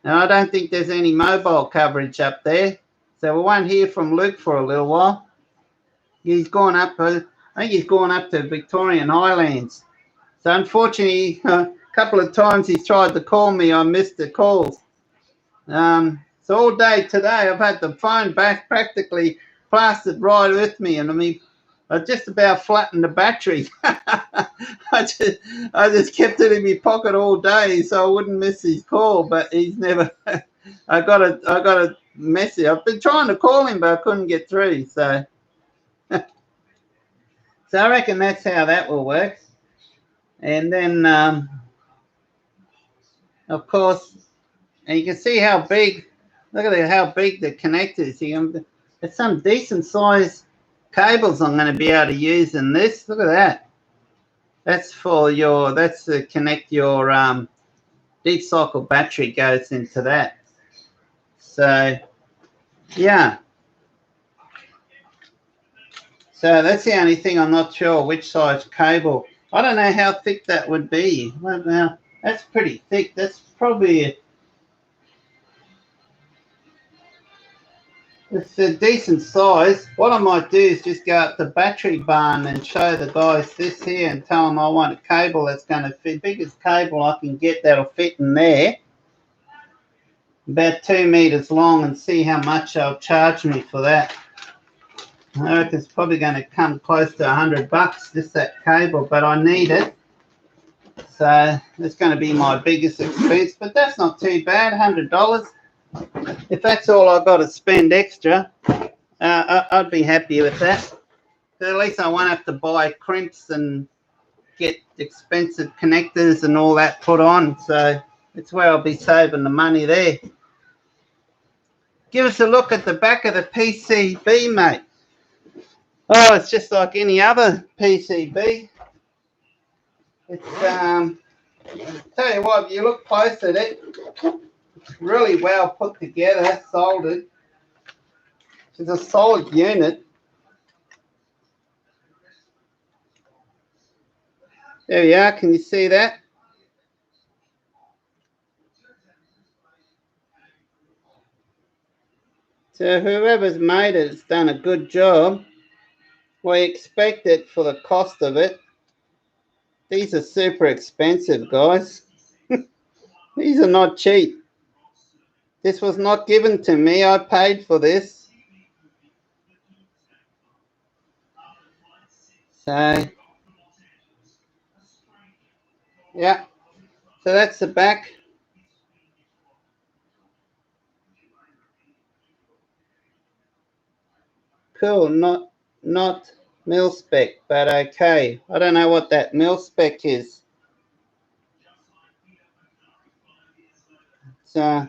and I don't think there's any mobile coverage up there, so we won't hear from Luke for a little while. He's gone up. I think he's gone up to Victorian Highlands. So unfortunately, a couple of times he's tried to call me. I missed the calls. So all day today, I've had the phone back practically plastered right with me, and I just about flattened the battery. I just kept it in my pocket all day so I wouldn't miss his call. But he's never. I got a message. I've been trying to call him, but I couldn't get through. So, so I reckon that's how that will work. And then, of course, and you can see how big. Look at how big the connector is. There's some decent size cables I'm going to be able to use in this. Look at that. That's to connect your deep cycle battery goes into that. So yeah. So that's the only thing I'm not sure which size cable. I don't know how thick that would be. Well, now that's pretty thick. That's probably it's a decent size. What I might do is just go up to Battery Barn and show the guys this here and tell them I want a cable that's going to fit. Biggest cable I can get that'll fit in there. About 2 meters long, and see how much they'll charge me for that. I reckon it's probably going to come close to $100 just that cable, but I need it. So it's going to be my biggest expense, but that's not too bad, $100. If that's all I've got to spend extra, I'd be happy with that. So at least I won't have to buy crimps and get expensive connectors and all that put on. So it's where I'll be saving the money there. Give us a look at the back of the PCB, mate. Oh, it's just like any other PCB. It's tell you what, if you look close at it, it's really well put together, soldered. It's a solid unit. There we are. Can you see that? So whoever's made it has done a good job. We expect it for the cost of it. These are super expensive, guys. These are not cheap. This was not given to me. I paid for this. So, yeah. So that's the back. Cool. Not mil spec, but okay. I don't know what that mil spec is. So,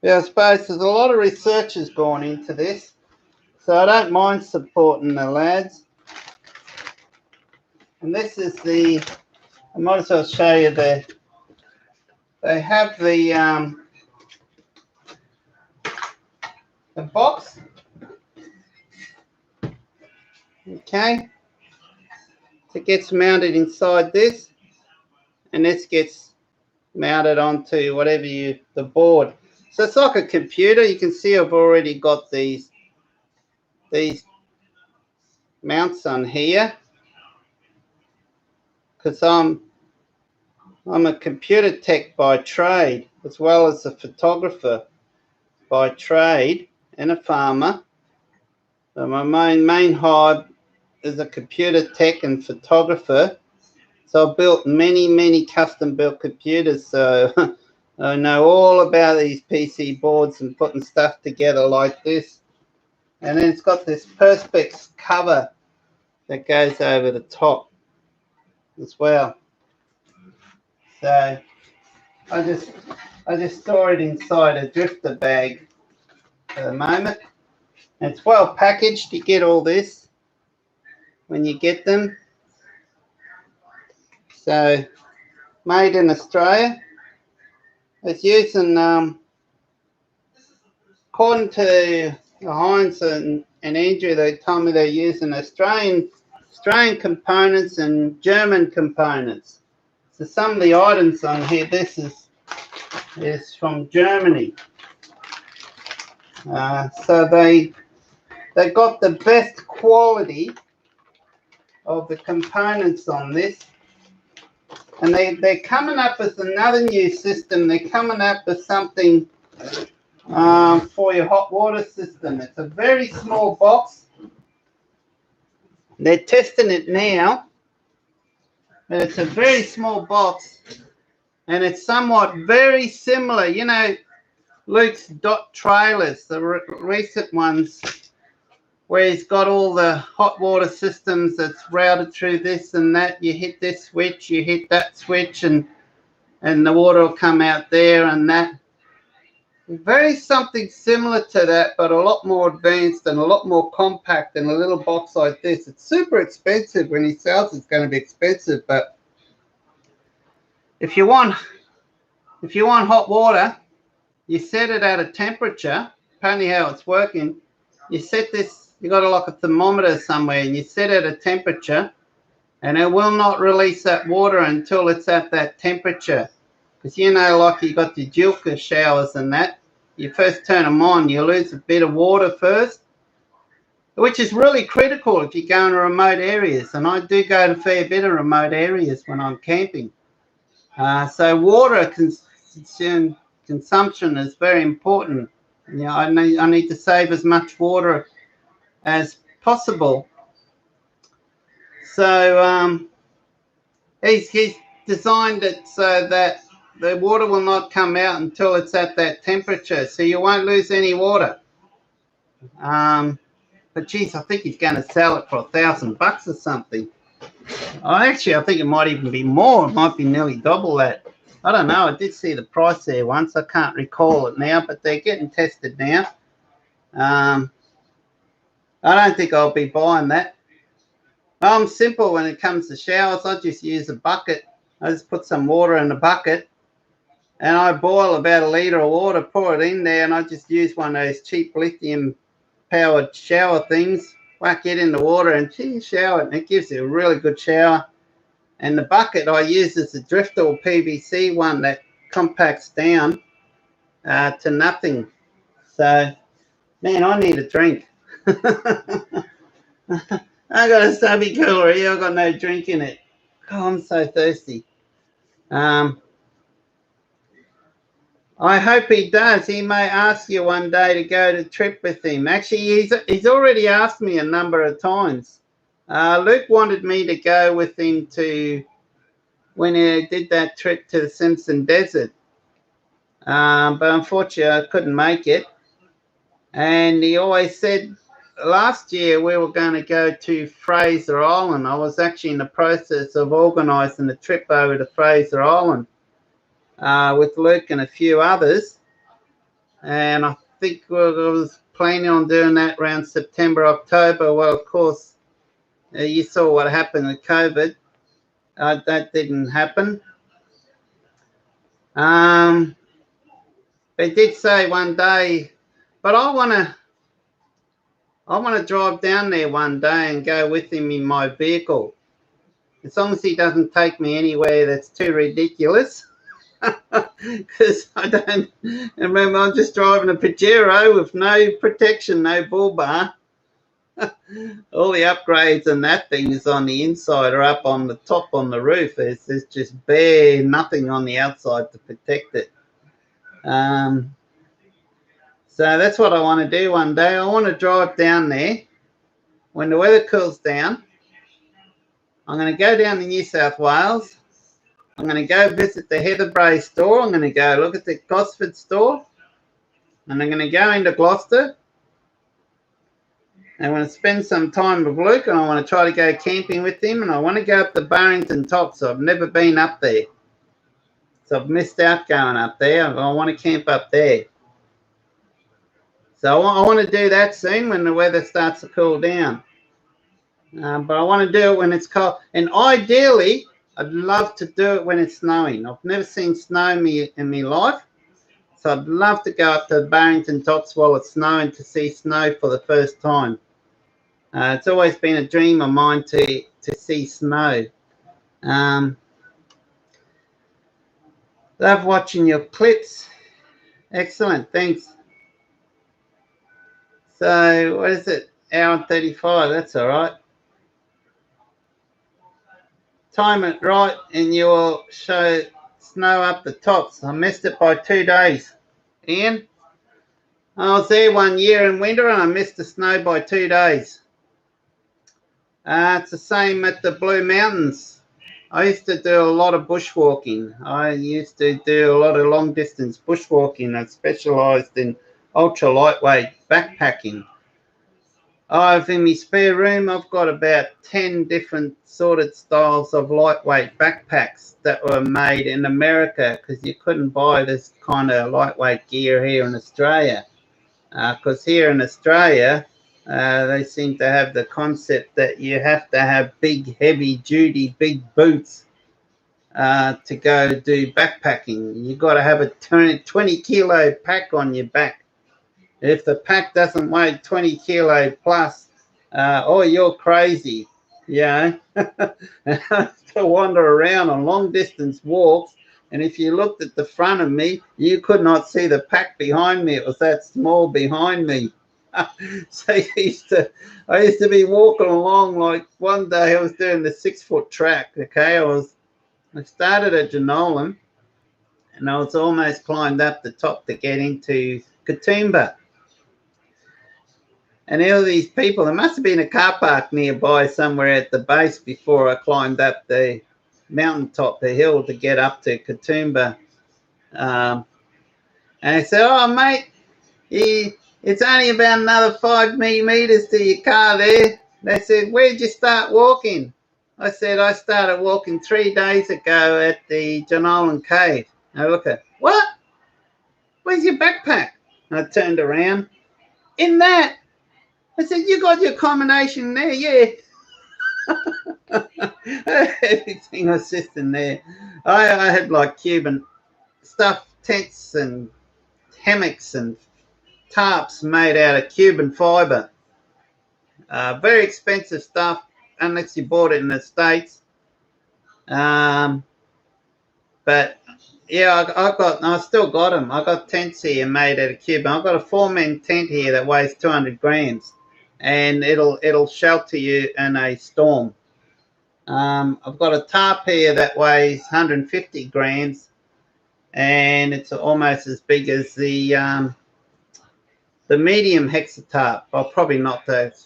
yeah, I suppose there's a lot of research has gone into this. So I don't mind supporting the lads. And this is I might as well show you they have the box. Okay, so it gets mounted inside this, and this gets mounted onto whatever the board. So it's like a computer. You can see I've already got these mounts on here because I'm a computer tech by trade as well as a photographer by trade and a farmer. So my main hobby is a computer tech and photographer. So I've built many custom built computers. So I know all about these PC boards and putting stuff together like this. And then it's got this Perspex cover that goes over the top as well. So I just store it inside a drifter bag for the moment. And it's well packaged. You get all this when you get them. So made in Australia. It's using according to Heinz and Andrew, they told me they're using Australian components and German components. So some of the items on here, this is from Germany. So they got the best quality of the components on this. And they're coming up with another new system. They're coming up with something for your hot water system. It's a very small box. They're testing it now, but it's a very small box, and it's somewhat very similar. You know, Luke's dot trailers, the recent ones, where he's got all the hot water systems that's routed through this and that. You hit this switch, you hit that switch, and the water will come out there and that. Very something similar to that, but a lot more advanced and a lot more compact in a little box like this. It's super expensive. When he sells, it's going to be expensive. But if you want hot water, you set it at a temperature. Apparently, how it's working, you set this. You got like a thermometer somewhere, and you set it at a temperature, and it will not release that water until it's at that temperature. Because you know, like you got the Julka showers and that. You first turn them on, you lose a bit of water first, which is really critical if you go in remote areas. And I do go to a fair bit of remote areas when I'm camping. So water consumption is very important. You know, I need to save as much water as possible. So he's designed it so that the water will not come out until it's at that temperature, so you won't lose any water. But geez, I think he's going to sell it for $1,000 or something. I think it might even be more. It might be nearly double that. I don't know. I did see the price there once. I can't recall it now, but they're getting tested now. I don't think I'll be buying that. I'm simple when it comes to showers. I just use a bucket. I just put some water in the bucket, and I boil about 1 litre of water, pour it in there, and I just use one of those cheap lithium-powered shower things, whack it in the water, and shower it, and it gives you a really good shower. And the bucket I use is a Driftall PVC one that compacts down to nothing. So, man, I need a drink. I got a stubby cooler here. I got no drink in it. Oh, I'm so thirsty. I hope he does. He may ask you one day to go to trip with him. Actually, he's already asked me a number of times. Luke wanted me to go with him to when he did that trip to the Simpson Desert. But unfortunately, I couldn't make it. And he always said last year we were going to go to Fraser Island. I was actually in the process of organising a trip over to Fraser Island with Luke and a few others. And I think I was planning on doing that around September, October. Well, of course, you saw what happened with COVID. That didn't happen. They did say one day, but I want I want to drive down there one day and go with him in my vehicle. As long as he doesn't take me anywhere that's too ridiculous. Because I don't remember, I'm just driving a Pajero with no protection, no bull bar. All the upgrades and that thing is on the inside or up on the top on the roof. There's just bare nothing on the outside to protect it. So that's what I want to do one day. I want to drive down there when the weather cools down. I'm going to go down to New South Wales. I'm going to go visit the Heather Bray store. I'm going to go look at the Gosford store. And I'm going to go into Gloucester. I want to spend some time with Luke, and I want to try to go camping with him, and I want to go up the Barrington Tops. I've never been up there. So I've missed out going up there. I want to camp up there. So I want to do that soon when the weather starts to cool down. But I want to do it when it's cold. And ideally, I'd love to do it when it's snowing. I've never seen snow in my life. So I'd love to go up to the Barrington Tops while it's snowing to see snow for the first time. It's always been a dream of mine to see snow. Love watching your clips. Excellent, thanks. So what is it? Hour and 35, that's all right. Time it right and you'll show snow up the tops. I missed it by 2 days. Ian? I was there 1 year in winter and I missed the snow by 2 days. It's the same at the Blue Mountains. I used to do a lot of bushwalking. I used to do a lot of long distance bushwalking. I specialised in ultra lightweight backpacking. In my spare room, I've got about 10 different sorted styles of lightweight backpacks that were made in America, because you couldn't buy this kind of lightweight gear here in Australia. Because here in Australia, they seem to have the concept that you have to have big, heavy-duty, big boots to go do backpacking. You've got to have a 20-kilo pack on your back. If the pack doesn't weigh 20 kilo plus, you're crazy. Yeah. To wander around on long-distance walks, and if you looked at the front of me, you could not see the pack behind me. It was that small behind me. So I used to be walking along, like one day I was doing the 6-foot track. Okay, I started at Jenolan and I was almost climbed up the top to get into Katoomba. And all these people, there must have been a car park nearby somewhere at the base before I climbed up the mountaintop, the hill, to get up to Katoomba. And I said, "Oh, mate, it's only about another 5 meters to your car there." They said, "Where'd you start walking?" I said, "I started walking 3 days ago at the Jenolan Cave." And I look at, "What? Where's your backpack?" And I turned around. "In that." I said, "You got your combination there?" "Yeah." Everything was just in there. I had like Cuban stuff, tents and hammocks and tarps made out of Cuban fiber. Very expensive stuff unless you bought it in the States. But yeah, I still got them. I got tents here made out of Cuban. I've got a 4-man tent here that weighs 200 grams. And it'll shelter you in a storm. I've got a tarp here that weighs 150 grams, and it's almost as big as the medium Hexa-Tarp. Well, probably not that.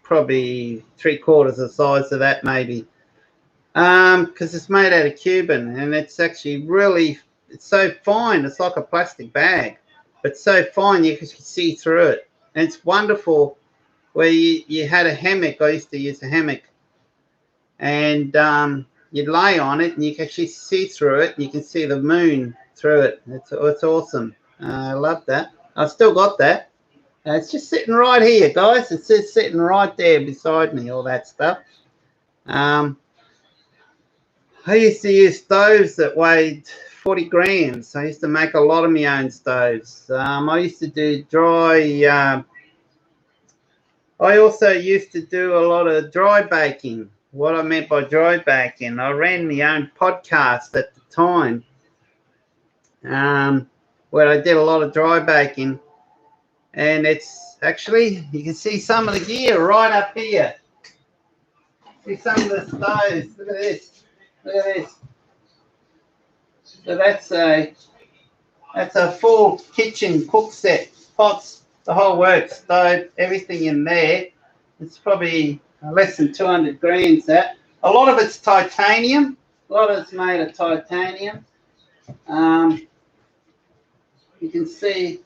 Probably 3/4 the size of that, maybe. Because it's made out of Cuban, and it's actually it's so fine. It's like a plastic bag, but so fine you can see through it. And it's wonderful where you had a hammock. I used to use a hammock. And you'd lay on it and you can actually see through it. And you can see the moon through it. It's awesome. I love that. I've still got that. It's just sitting right here, guys. It's just sitting right there beside me, all that stuff. I used to use stoves that weighed 40 grams. I used to make a lot of my own stoves. I used to do dry I also used to do a lot of dry baking. What I meant by dry baking, I ran my own podcast at the time, where I did a lot of dry baking. And it's actually, you can see some of the gear right up here. See some of the stoves. Look at this. Look at this. So that's a full kitchen cook set. Pots, the whole works, stove, everything in there. It's probably less than 200 grams. That a lot of it's titanium. A lot of it's made of titanium. You can see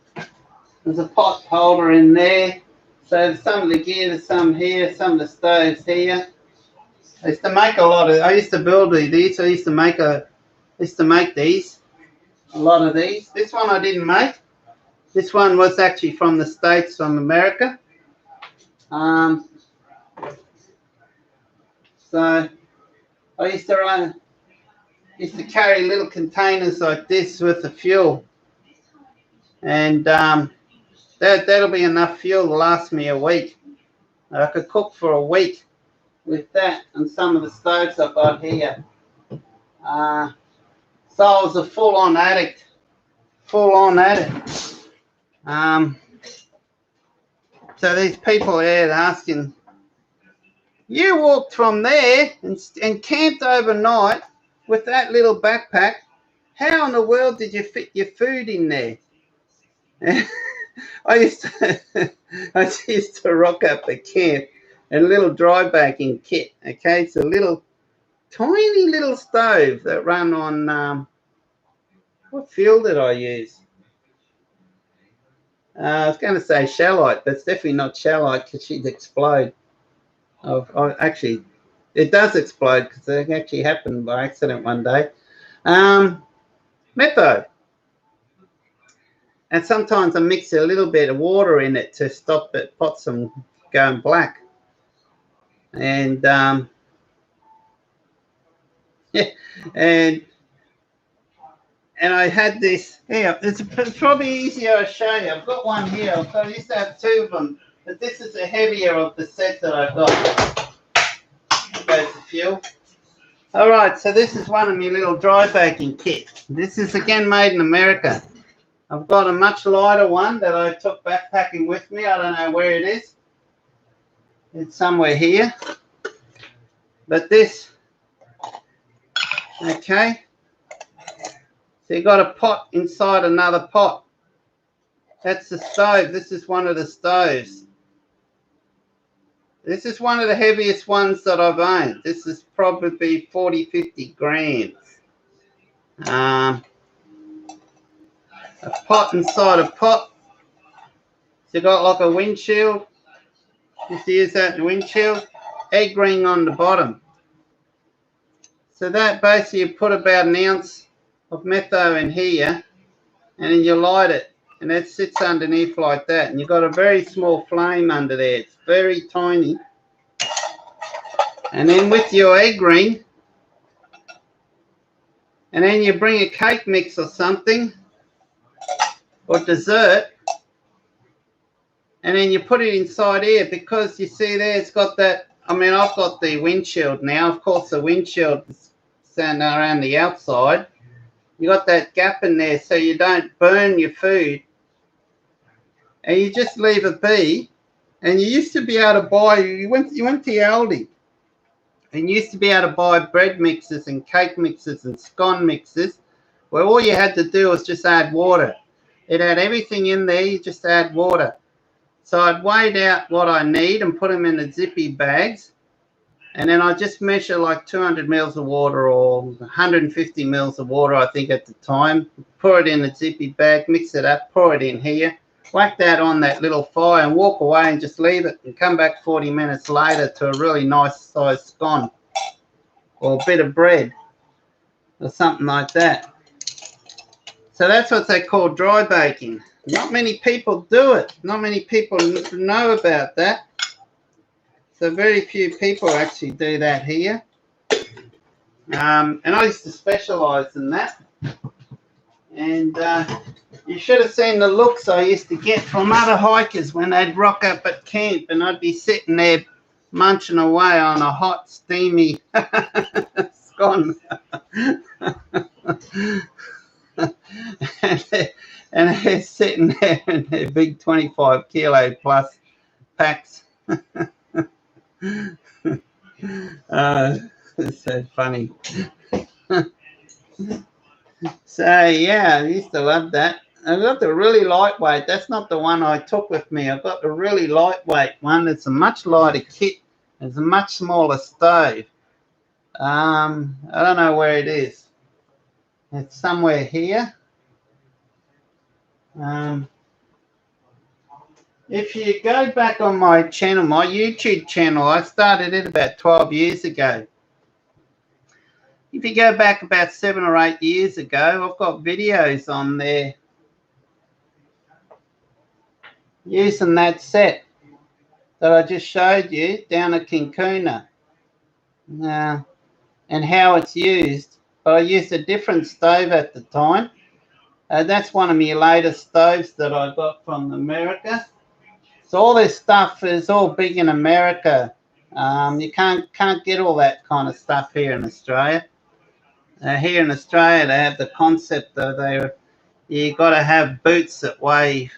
there's a pot holder in there. So some of the gear, there's some here, some of the stoves here. I used to make a lot of. I used to build these. I used to make these. A lot of these. This one I didn't make. This one was actually from the States, from America. So I used to carry little containers like this with the fuel, and that'll be enough fuel to last me a week. I could cook for a week with that and some of the stoves I've got here. So I was a full-on addict. So these people there asking, you walked from there and camped overnight with that little backpack. How in the world did you fit your food in there? I used to rock up a camp, a little dry baking kit. Okay, it's a little tiny little stove that ran on what fuel did I use? I was going to say shallite, but it's definitely not shallite because she'd explode. Actually, it does explode because it actually happened by accident one day. Metho. And sometimes I mix a little bit of water in it to stop the pots from going black. And yeah, and I had this here. It's probably easier to show you. I've got one here. I used to have two of them, but this is the heavier of the set that I've got. Goes the fuel. All right, so this is one of my little dry baking kits. This is again made in America. I've got a much lighter one that I took backpacking with me. I don't know where it is. It's somewhere here. But this, okay. So you got a pot inside another pot. That's the stove. This is one of the stoves. This is one of the heaviest ones that I've owned. This is probably 40, 50 grams. A pot inside a pot. So you got like a windshield. Just use that in the windshield. Egg ring on the bottom. So that basically you put about an ounce of metho in here, and then you light it, and it sits underneath like that, and you've got a very small flame under there. It's very tiny. And then with your egg ring, and then you bring a cake mix or something, or dessert, and then you put it inside here, because you see there it's got that, I mean, I've got the windshield now. Of course, the windshield is standing around the outside. You got that gap in there so you don't burn your food, and you just leave it be. And you used to be able to buy, you went to your Aldi, and you used to be able to buy bread mixes and cake mixes and scone mixes, where all you had to do was just add water. It had everything in there, you just add water. So I'd weighed out what I need and put them in the zippy bags, and then I just measure like 200 mils of water or 150 mils of water, I think at the time. Pour it in a zippy bag, mix it up, pour it in here, whack that on that little fire and walk away and just leave it, and come back 40 minutes later to a really nice sized scone or a bit of bread or something like that. So that's what they call dry baking. Not many people do it. Not many people know about that. So very few people actually do that here. And I used to specialise in that. And you should have seen the looks I used to get from other hikers when they'd rock up at camp and I'd be sitting there munching away on a hot, steamy scone. and they're sitting there in their big 25 kilo plus packs. It's so funny. So yeah, I used to love that. I got the really lightweight. That's not the one I took with me. I got the really lightweight one. It's a much lighter kit. It's a much smaller stove. I don't know where it is. It's somewhere here. If you go back on my channel, my YouTube channel, I started it about 12 years ago. If you go back about 7 or 8 years ago, I've got videos on there using that set that I just showed you down at Kincuna, and how it's used. But I used a different stove at the time. That's one of my latest stoves that I got from America. So all this stuff is all big in America. You can't get all that kind of stuff here in Australia. Here in Australia, they have the concept that you got to have boots that weigh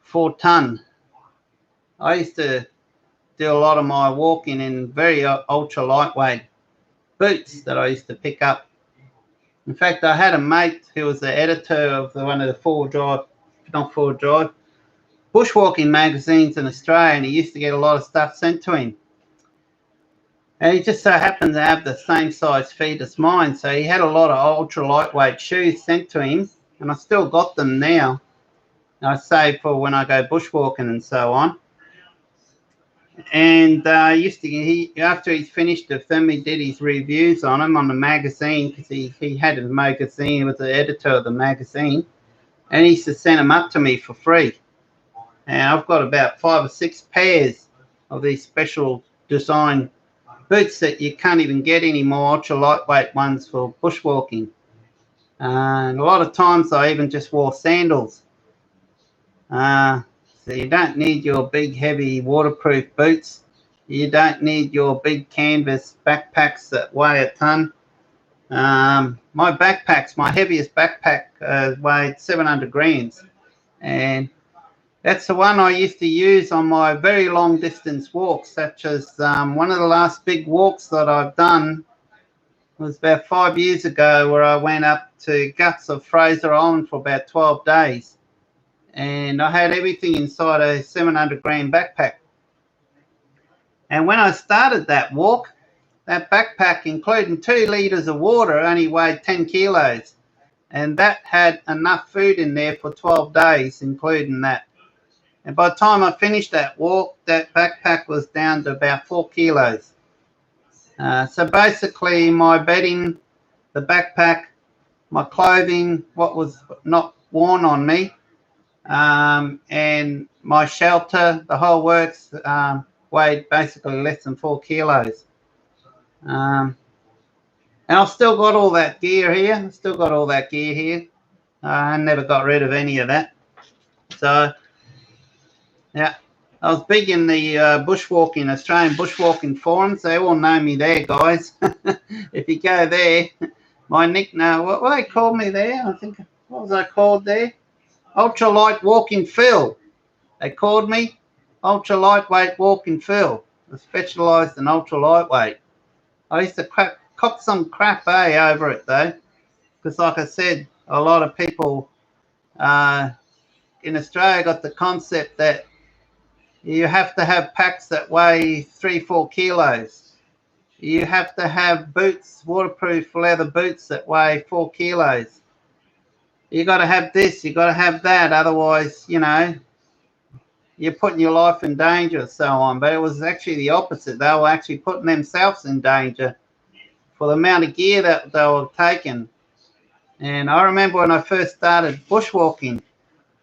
4 ton. I used to do a lot of my walking in very ultra lightweight boots that I used to pick up. In fact, I had a mate who was the editor of one of the bushwalking magazines in Australia, and he used to get a lot of stuff sent to him. And he just so happened to have the same size feet as mine, so he had a lot of ultra lightweight shoes sent to him, and I still got them now. I save for when I go bushwalking and so on. And after he finished with them, he did his reviews on them on the magazine, because he had a magazine. He was the editor of the magazine, and he used to send them up to me for free. And I've got about 5 or 6 pairs of these special design boots that you can't even get anymore, ultra lightweight ones for bushwalking. And a lot of times I even just wore sandals. So you don't need your big heavy waterproof boots. You don't need your big canvas backpacks that weigh a ton. My backpacks, my heaviest backpack weighed 700 grams. And that's the one I used to use on my very long distance walks, such as one of the last big walks that I've done was about 5 years ago, where I went up to guts of Fraser Island for about 12 days. And I had everything inside a 700 gram backpack. And when I started that walk, that backpack, including 2 litres of water, only weighed 10 kilos. And that had enough food in there for 12 days, including that. And by the time I finished that walk, that backpack was down to about 4 kilos. So basically my bedding, the backpack, my clothing, what was not worn on me, and my shelter, the whole works, weighed basically less than 4 kilos. And I've still got all that gear here. I never got rid of any of that. So, yeah, I was big in the Australian bushwalking forums. They all know me there, guys. If you go there, my nickname, what they called me there? What was I called there? Ultra light walking Phil. They called me ultra lightweight walking Phil. I specialised in ultra lightweight. I used to cop some crap over it though, because like I said, a lot of people in Australia got the concept that you have to have packs that weigh 3-4 kilos. You have to have boots, waterproof leather boots that weigh 4 kilos. You got to have this, you got to have that, otherwise, you're putting your life in danger, so on. But it was actually the opposite. They were actually putting themselves in danger for the amount of gear that they were taking. And I remember when I first started bushwalking,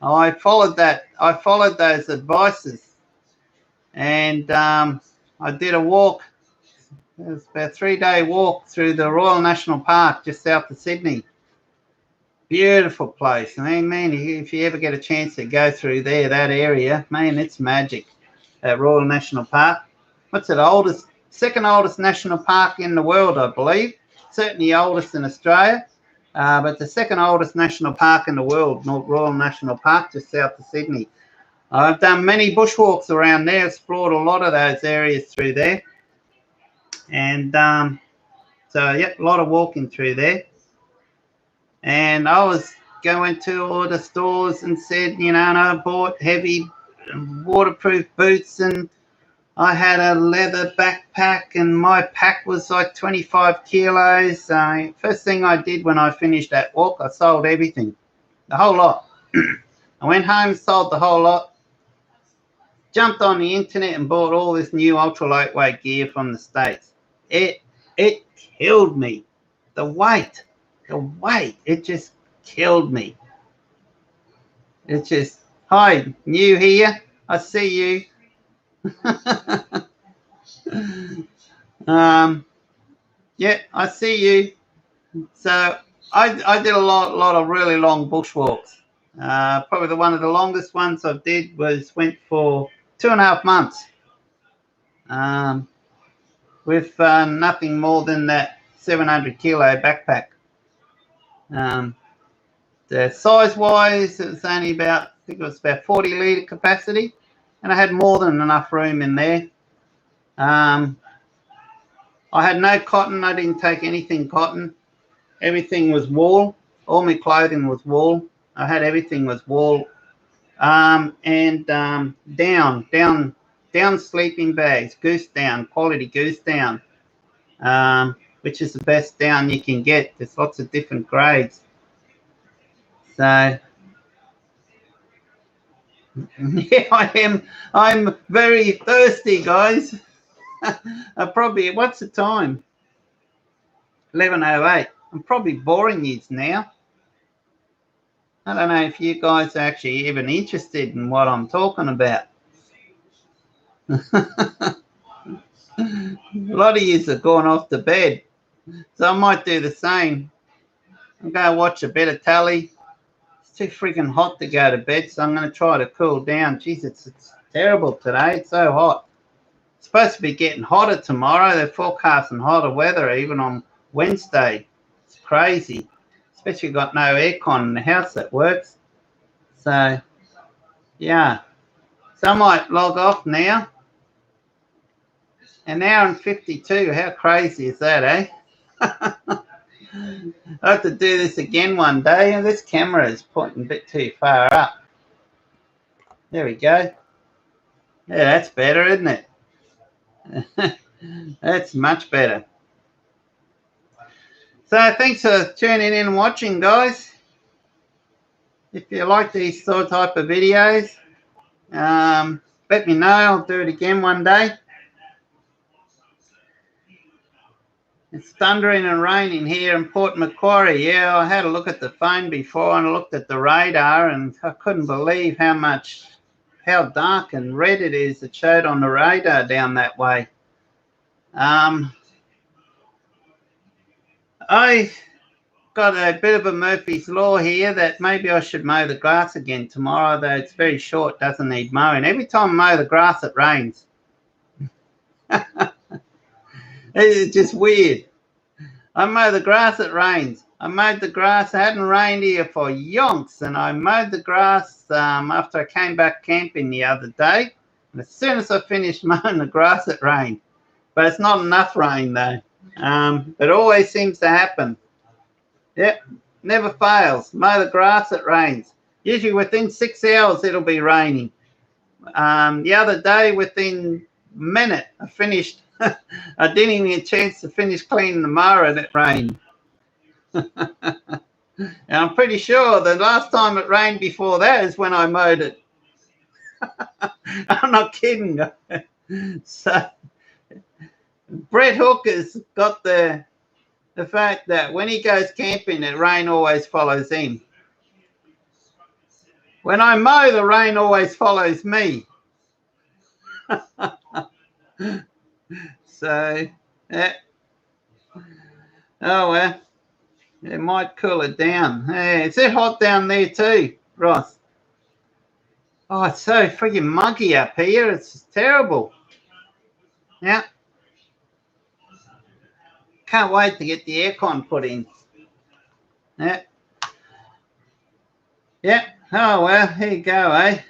I followed those advices, and I did a walk. It was about a 3-day walk through the Royal National Park just south of Sydney. Beautiful place. I mean, man, if you ever get a chance to go through there, that area, man, it's magic. Royal National Park. What's it, second oldest national park in the world, I believe. Certainly oldest in Australia, but the second oldest national park in the world, Royal National Park, just south of Sydney. I've done many bushwalks around there, explored a lot of those areas through there. And so, yeah, a lot of walking through there. And I was going to all the stores and said, and I bought heavy waterproof boots, and I had a leather backpack, and my pack was like 25 kilos. First thing I did when I finished that walk, I sold everything, the whole lot. I went home, sold the whole lot, jumped on the internet and bought all this new ultra lightweight gear from the States. It killed me. The weight, it just killed me. It's just, hi, new here, I see you. Yeah, I see you. So I did a lot of really long bushwalks. Probably one of the longest ones I did went for 2.5 months. With nothing more than that 700 kilo backpack. The size-wise, it was only about, I think it was about 40 litre capacity, and I had more than enough room in there. I had no cotton. I didn't take anything cotton. Everything was wool. All my clothing was wool. I had everything was wool. And down sleeping bags, goose down, quality goose down, which is the best down you can get. There's lots of different grades. So yeah, I'm very thirsty, guys. What's the time? 11:08. I'm probably boring you now. I don't know if you guys are actually even interested in what I'm talking about. A lot of yous have gone off to bed, so I might do the same. I'm going to watch a bit of telly. It's too freaking hot to go to bed, so I'm going to try to cool down. Jeez, it's terrible today. It's so hot. It's supposed to be getting hotter tomorrow. They're forecasting hotter weather even on Wednesday. It's crazy. Especially got no aircon in the house that works. So, yeah. So I might log off now. An hour and 52. How crazy is that, eh? I have to do this again one day, and this camera is pointing a bit too far up. There we go. Yeah, that's better, isn't it? That's much better. So thanks for tuning in and watching, guys. If you like these sort type of videos, let me know. I'll do it again one day. It's thundering and raining here in Port Macquarie. Yeah, I had a look at the phone before and I looked at the radar, and I couldn't believe how dark and red it is. It showed on the radar down that way. I got a bit of a Murphy's Law here that maybe I should mow the grass again tomorrow, though it's very short, doesn't need mowing. Every time I mow the grass, it rains. It's just weird. I mow the grass, it rains. I mowed the grass, it hadn't rained here for yonks, and I mowed the grass after I came back camping the other day. And as soon as I finished mowing the grass, it rained. But it's not enough rain, though. It always seems to happen. Yep, never fails. Mow the grass, it rains. Usually within 6 hours, it'll be raining. The other day, within a minute, I finished. I didn't even get a chance to finish cleaning the mower and it rained. And I'm pretty sure the last time it rained before that is when I mowed it. I'm not kidding. So Brett Hooker's got the fact that when he goes camping, the rain always follows him. When I mow, the rain always follows me. So, yeah. Oh, well. It might cool it down. Hey, is it hot down there too, Ross? Oh, it's so freaking muggy up here. It's just terrible. Yeah. Can't wait to get the aircon put in. Yeah. Yeah. Oh, well, here you go, eh?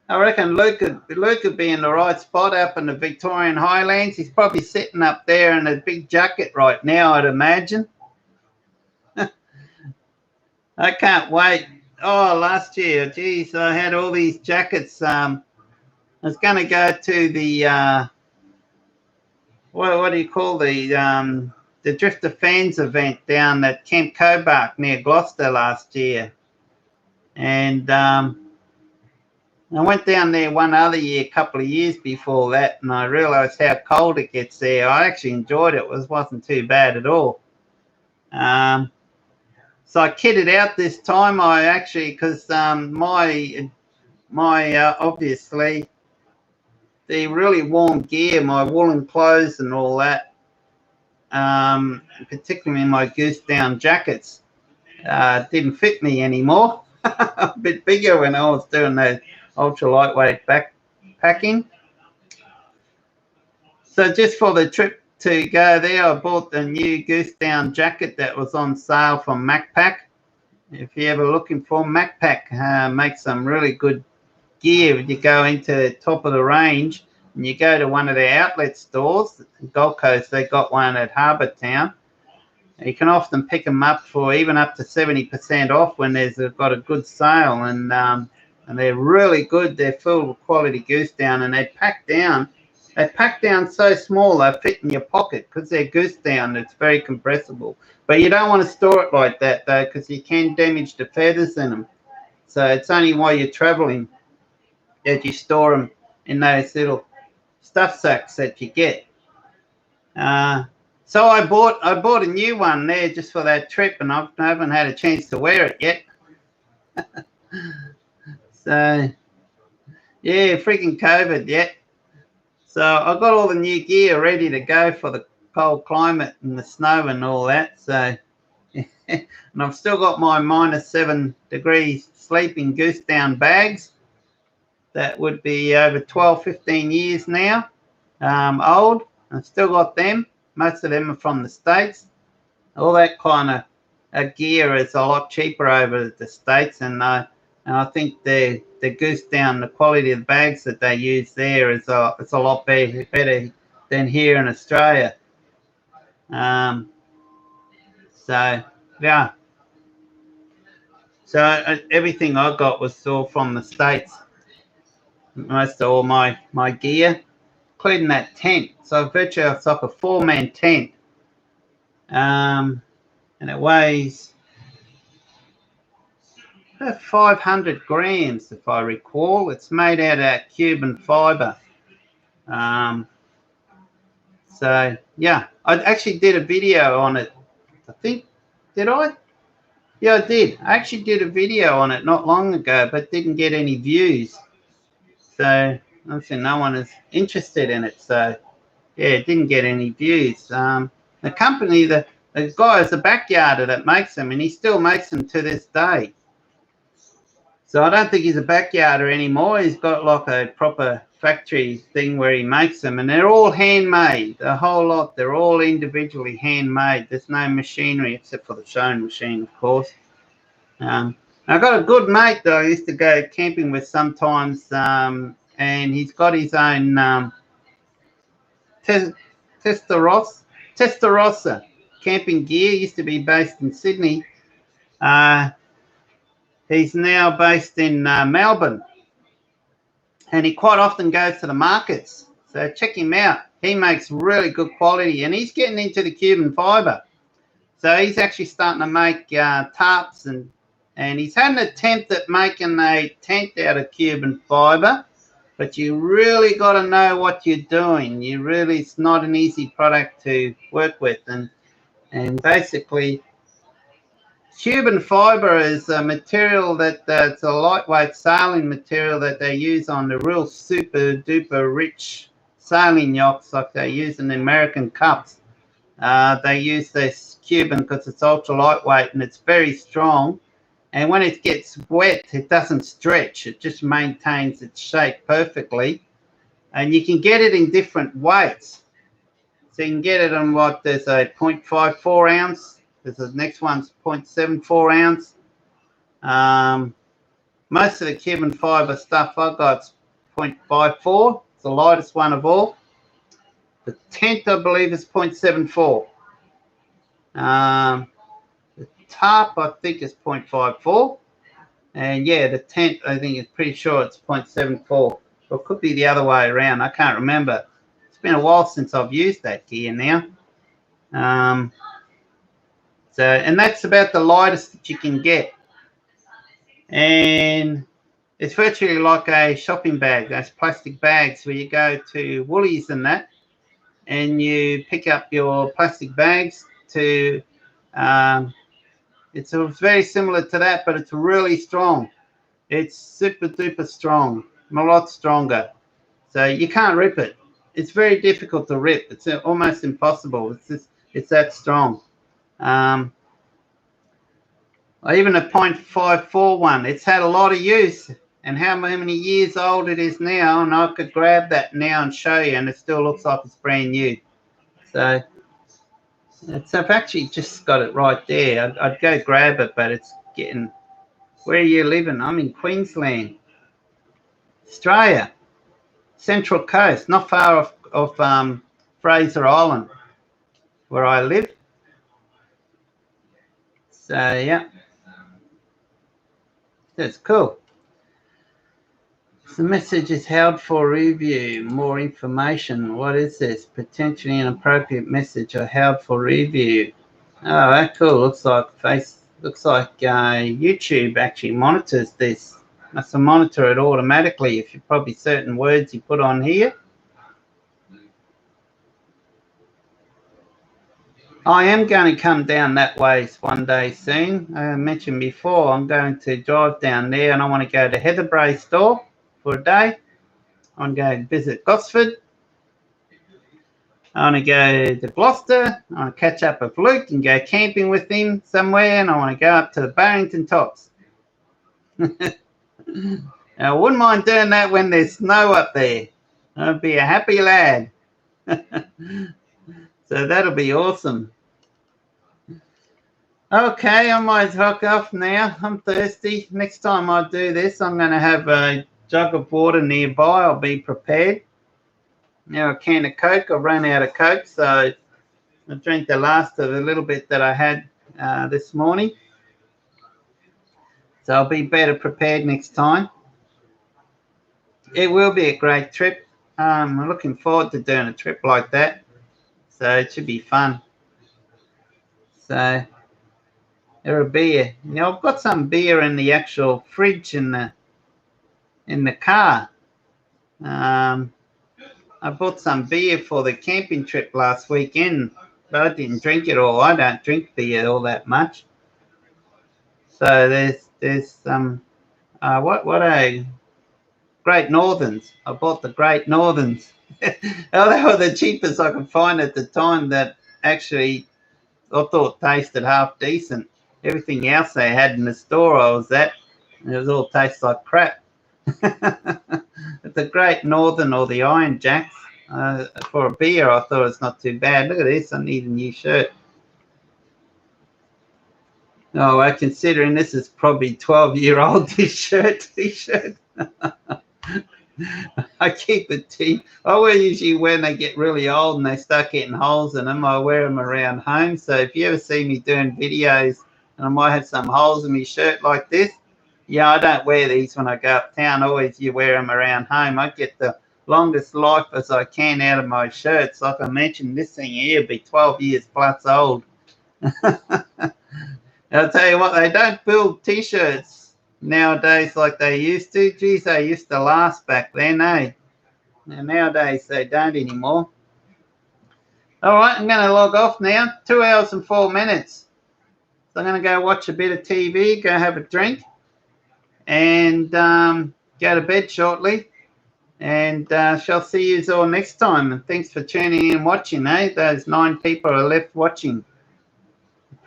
I reckon Luke would be in the right spot up in the Victorian Highlands. He's probably sitting up there in a big jacket right now, I'd imagine. I can't wait. Oh, last year, geez, I had all these jackets. I was going to go to the, what do you call the Drifter Fans event down at Camp Cobark near Gloucester last year. And I went down there one other year, a couple of years before that, and I realised how cold it gets there. I actually enjoyed it. It wasn't too bad at all. So I kitted out this time. I actually, because my obviously the really warm gear, my woolen clothes and all that, particularly my goose down jackets, didn't fit me anymore. A bit bigger when I was doing those ultra lightweight backpacking. So just for the trip to go there, I bought the new goose down jacket that was on sale from Macpac. If you're ever looking for Macpac, make some really good gear. You go into the top of the range and you go to one of their outlet stores. Gold Coast, they got one at Harbour Town. You can often pick them up for even up to 70% off when they've got a good sale, and they're really good. They're full of quality goose down, and they pack down. They pack down so small they fit in your pocket because they're goose down. It's very compressible, but you don't want to store it like that though, because you can damage the feathers in them. So it's only while you're traveling that you store them in those little stuff sacks that you get. So I bought a new one there just for that trip, and I haven't had a chance to wear it yet. So yeah, freaking COVID, yeah. So I got all the new gear ready to go for the cold climate and the snow and all that. So and I've still got my -7 degrees sleeping goose down bags. That would be over 12, 15 years now old. I've still got them. Most of them are from the States. All that kind of gear is a lot cheaper over the States, and I think the goose down, the quality of the bags that they use there is it's a lot better than here in Australia. So yeah. So everything I got was all from the States. Most of all my gear, including that tent. So virtually it's like a 4-man tent. And it weighs about 500 grams, if I recall. It's made out of Cuban fiber. So yeah, I actually did a video on it. I think, did I? Yeah, I did. I actually did a video on it not long ago, but didn't get any views. So obviously no one is interested in it. So yeah, it didn't get any views. The company, the guy is a backyarder that makes them, and he still makes them to this day. So I don't think he's a backyarder anymore. He's got like a proper factory thing where he makes them, and they're all handmade. The whole lot, they're all individually handmade. There's no machinery except for the sewing machine, of course. I've got a good mate that I used to go camping with sometimes, and he's got his own Testarossa camping gear. Used to be based in Sydney. He's now based in Melbourne, and he quite often goes to the markets. So check him out. He makes really good quality, and he's getting into the Cuban fiber. So he's actually starting to make tarps, and he's had an attempt at making a tent out of Cuban fiber, but you really got to know what you're doing. It's not an easy product to work with, and basically Cuban fiber is a material that's a lightweight sailing material that they use on the real super duper rich sailing yachts like they use in the American Cups. They use this Cuban because it's ultra lightweight and it's very strong. And when it gets wet, it doesn't stretch. It just maintains its shape perfectly. And you can get it in different weights. So you can get it on what, there's a 0.54 ounce. There's the next one's 0.74 ounce. Most of the Cuban fiber stuff I've got's 0.54. It's the lightest one of all. The tent, I believe, is 0.74. The tarp, I think, is 0.54. And yeah, the tent, I think, is pretty sure it's 0.74. Or it could be the other way around. I can't remember. It's been a while since I've used that gear now. And that's about the lightest that you can get. And it's virtually like a shopping bag, those plastic bags where you go to Woolies and that, and you pick up your plastic bags to, it's very similar to that, but it's really strong. It's super duper strong, a lot stronger. So you can't rip it. It's very difficult to rip. It's almost impossible. It's that strong. Even a 0.54 one, it's had a lot of use. And how many years old it is now, and I could grab that now and show you, and it still looks like it's brand new. So I've actually just got it right there. I'd go grab it, but it's getting... Where are you living? I'm in Queensland, Australia, Central Coast, not far off Fraser Island, where I live. So yeah, that's cool. The message is held for review. More information. What is this? Potentially inappropriate message or held for review. Oh, that's cool. Looks like YouTube actually monitors this. Must monitor it automatically if you probably certain words you put on here. I am going to come down that way one day soon. I mentioned before I'm going to drive down there, and I want to go to Heather Bray store for a day. I want to go visit Gosford. I want to go to Gloucester. I want to catch up with Luke and go camping with him somewhere, and I want to go up to the Barrington Tops. I wouldn't mind doing that when there's snow up there. I'd be a happy lad. So that'll be awesome. Okay, I might hook off now. I'm thirsty. Next time I do this, I'm going to have a jug of water nearby. I'll be prepared. Now a can of Coke. I've run out of Coke, so I drank the last of the little bit that I had this morning. So I'll be better prepared next time. It will be a great trip. I'm looking forward to doing a trip like that. So it should be fun. So there will be I've got some beer in the actual fridge in the car. I bought some beer for the camping trip last weekend, but I didn't drink it all. I don't drink beer all that much. So there's some what a Great Northerns. I bought the Great Northerns. Oh, they were the cheapest I could find at the time that actually I thought tasted half decent. Everything else they had in the store I was at, it all tastes like crap. The Great Northern or the Iron Jacks for a beer, I thought it's not too bad. Look at this, I need a new shirt. Oh, well, considering this is probably 12-year-old t-shirt. I keep it usually when they get really old and they start getting holes in them, I wear them around home. So if you ever see me doing videos and I might have some holes in my shirt like this, yeah, I don't wear these when I go uptown. Always you wear them around home. I get the longest life as I can out of my shirts. Like I mentioned, this thing here will be 12 years plus old. I'll tell you what, they don't build t-shirts nowadays like they used to. Geez, they used to last back then, eh? And nowadays they don't anymore. All right, I'm going to log off now. 2 hours and 4 minutes. So I'm going to go watch a bit of TV, go have a drink, and go to bed shortly. And shall see you all next time. And thanks for tuning in and watching, eh? Those 9 people are left watching.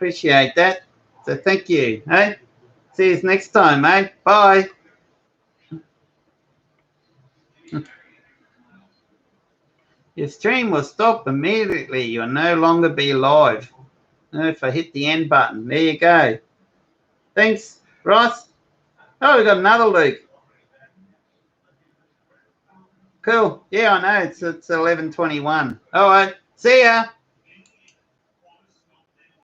Appreciate that. So thank you. Hey, see you next time, mate. Bye. Your stream will stop immediately. You'll no longer be live. If I hit the end button. There you go. Thanks, Ross. Oh, we got another Luke. Cool. Yeah, I know. It's 11:21. All right. See ya.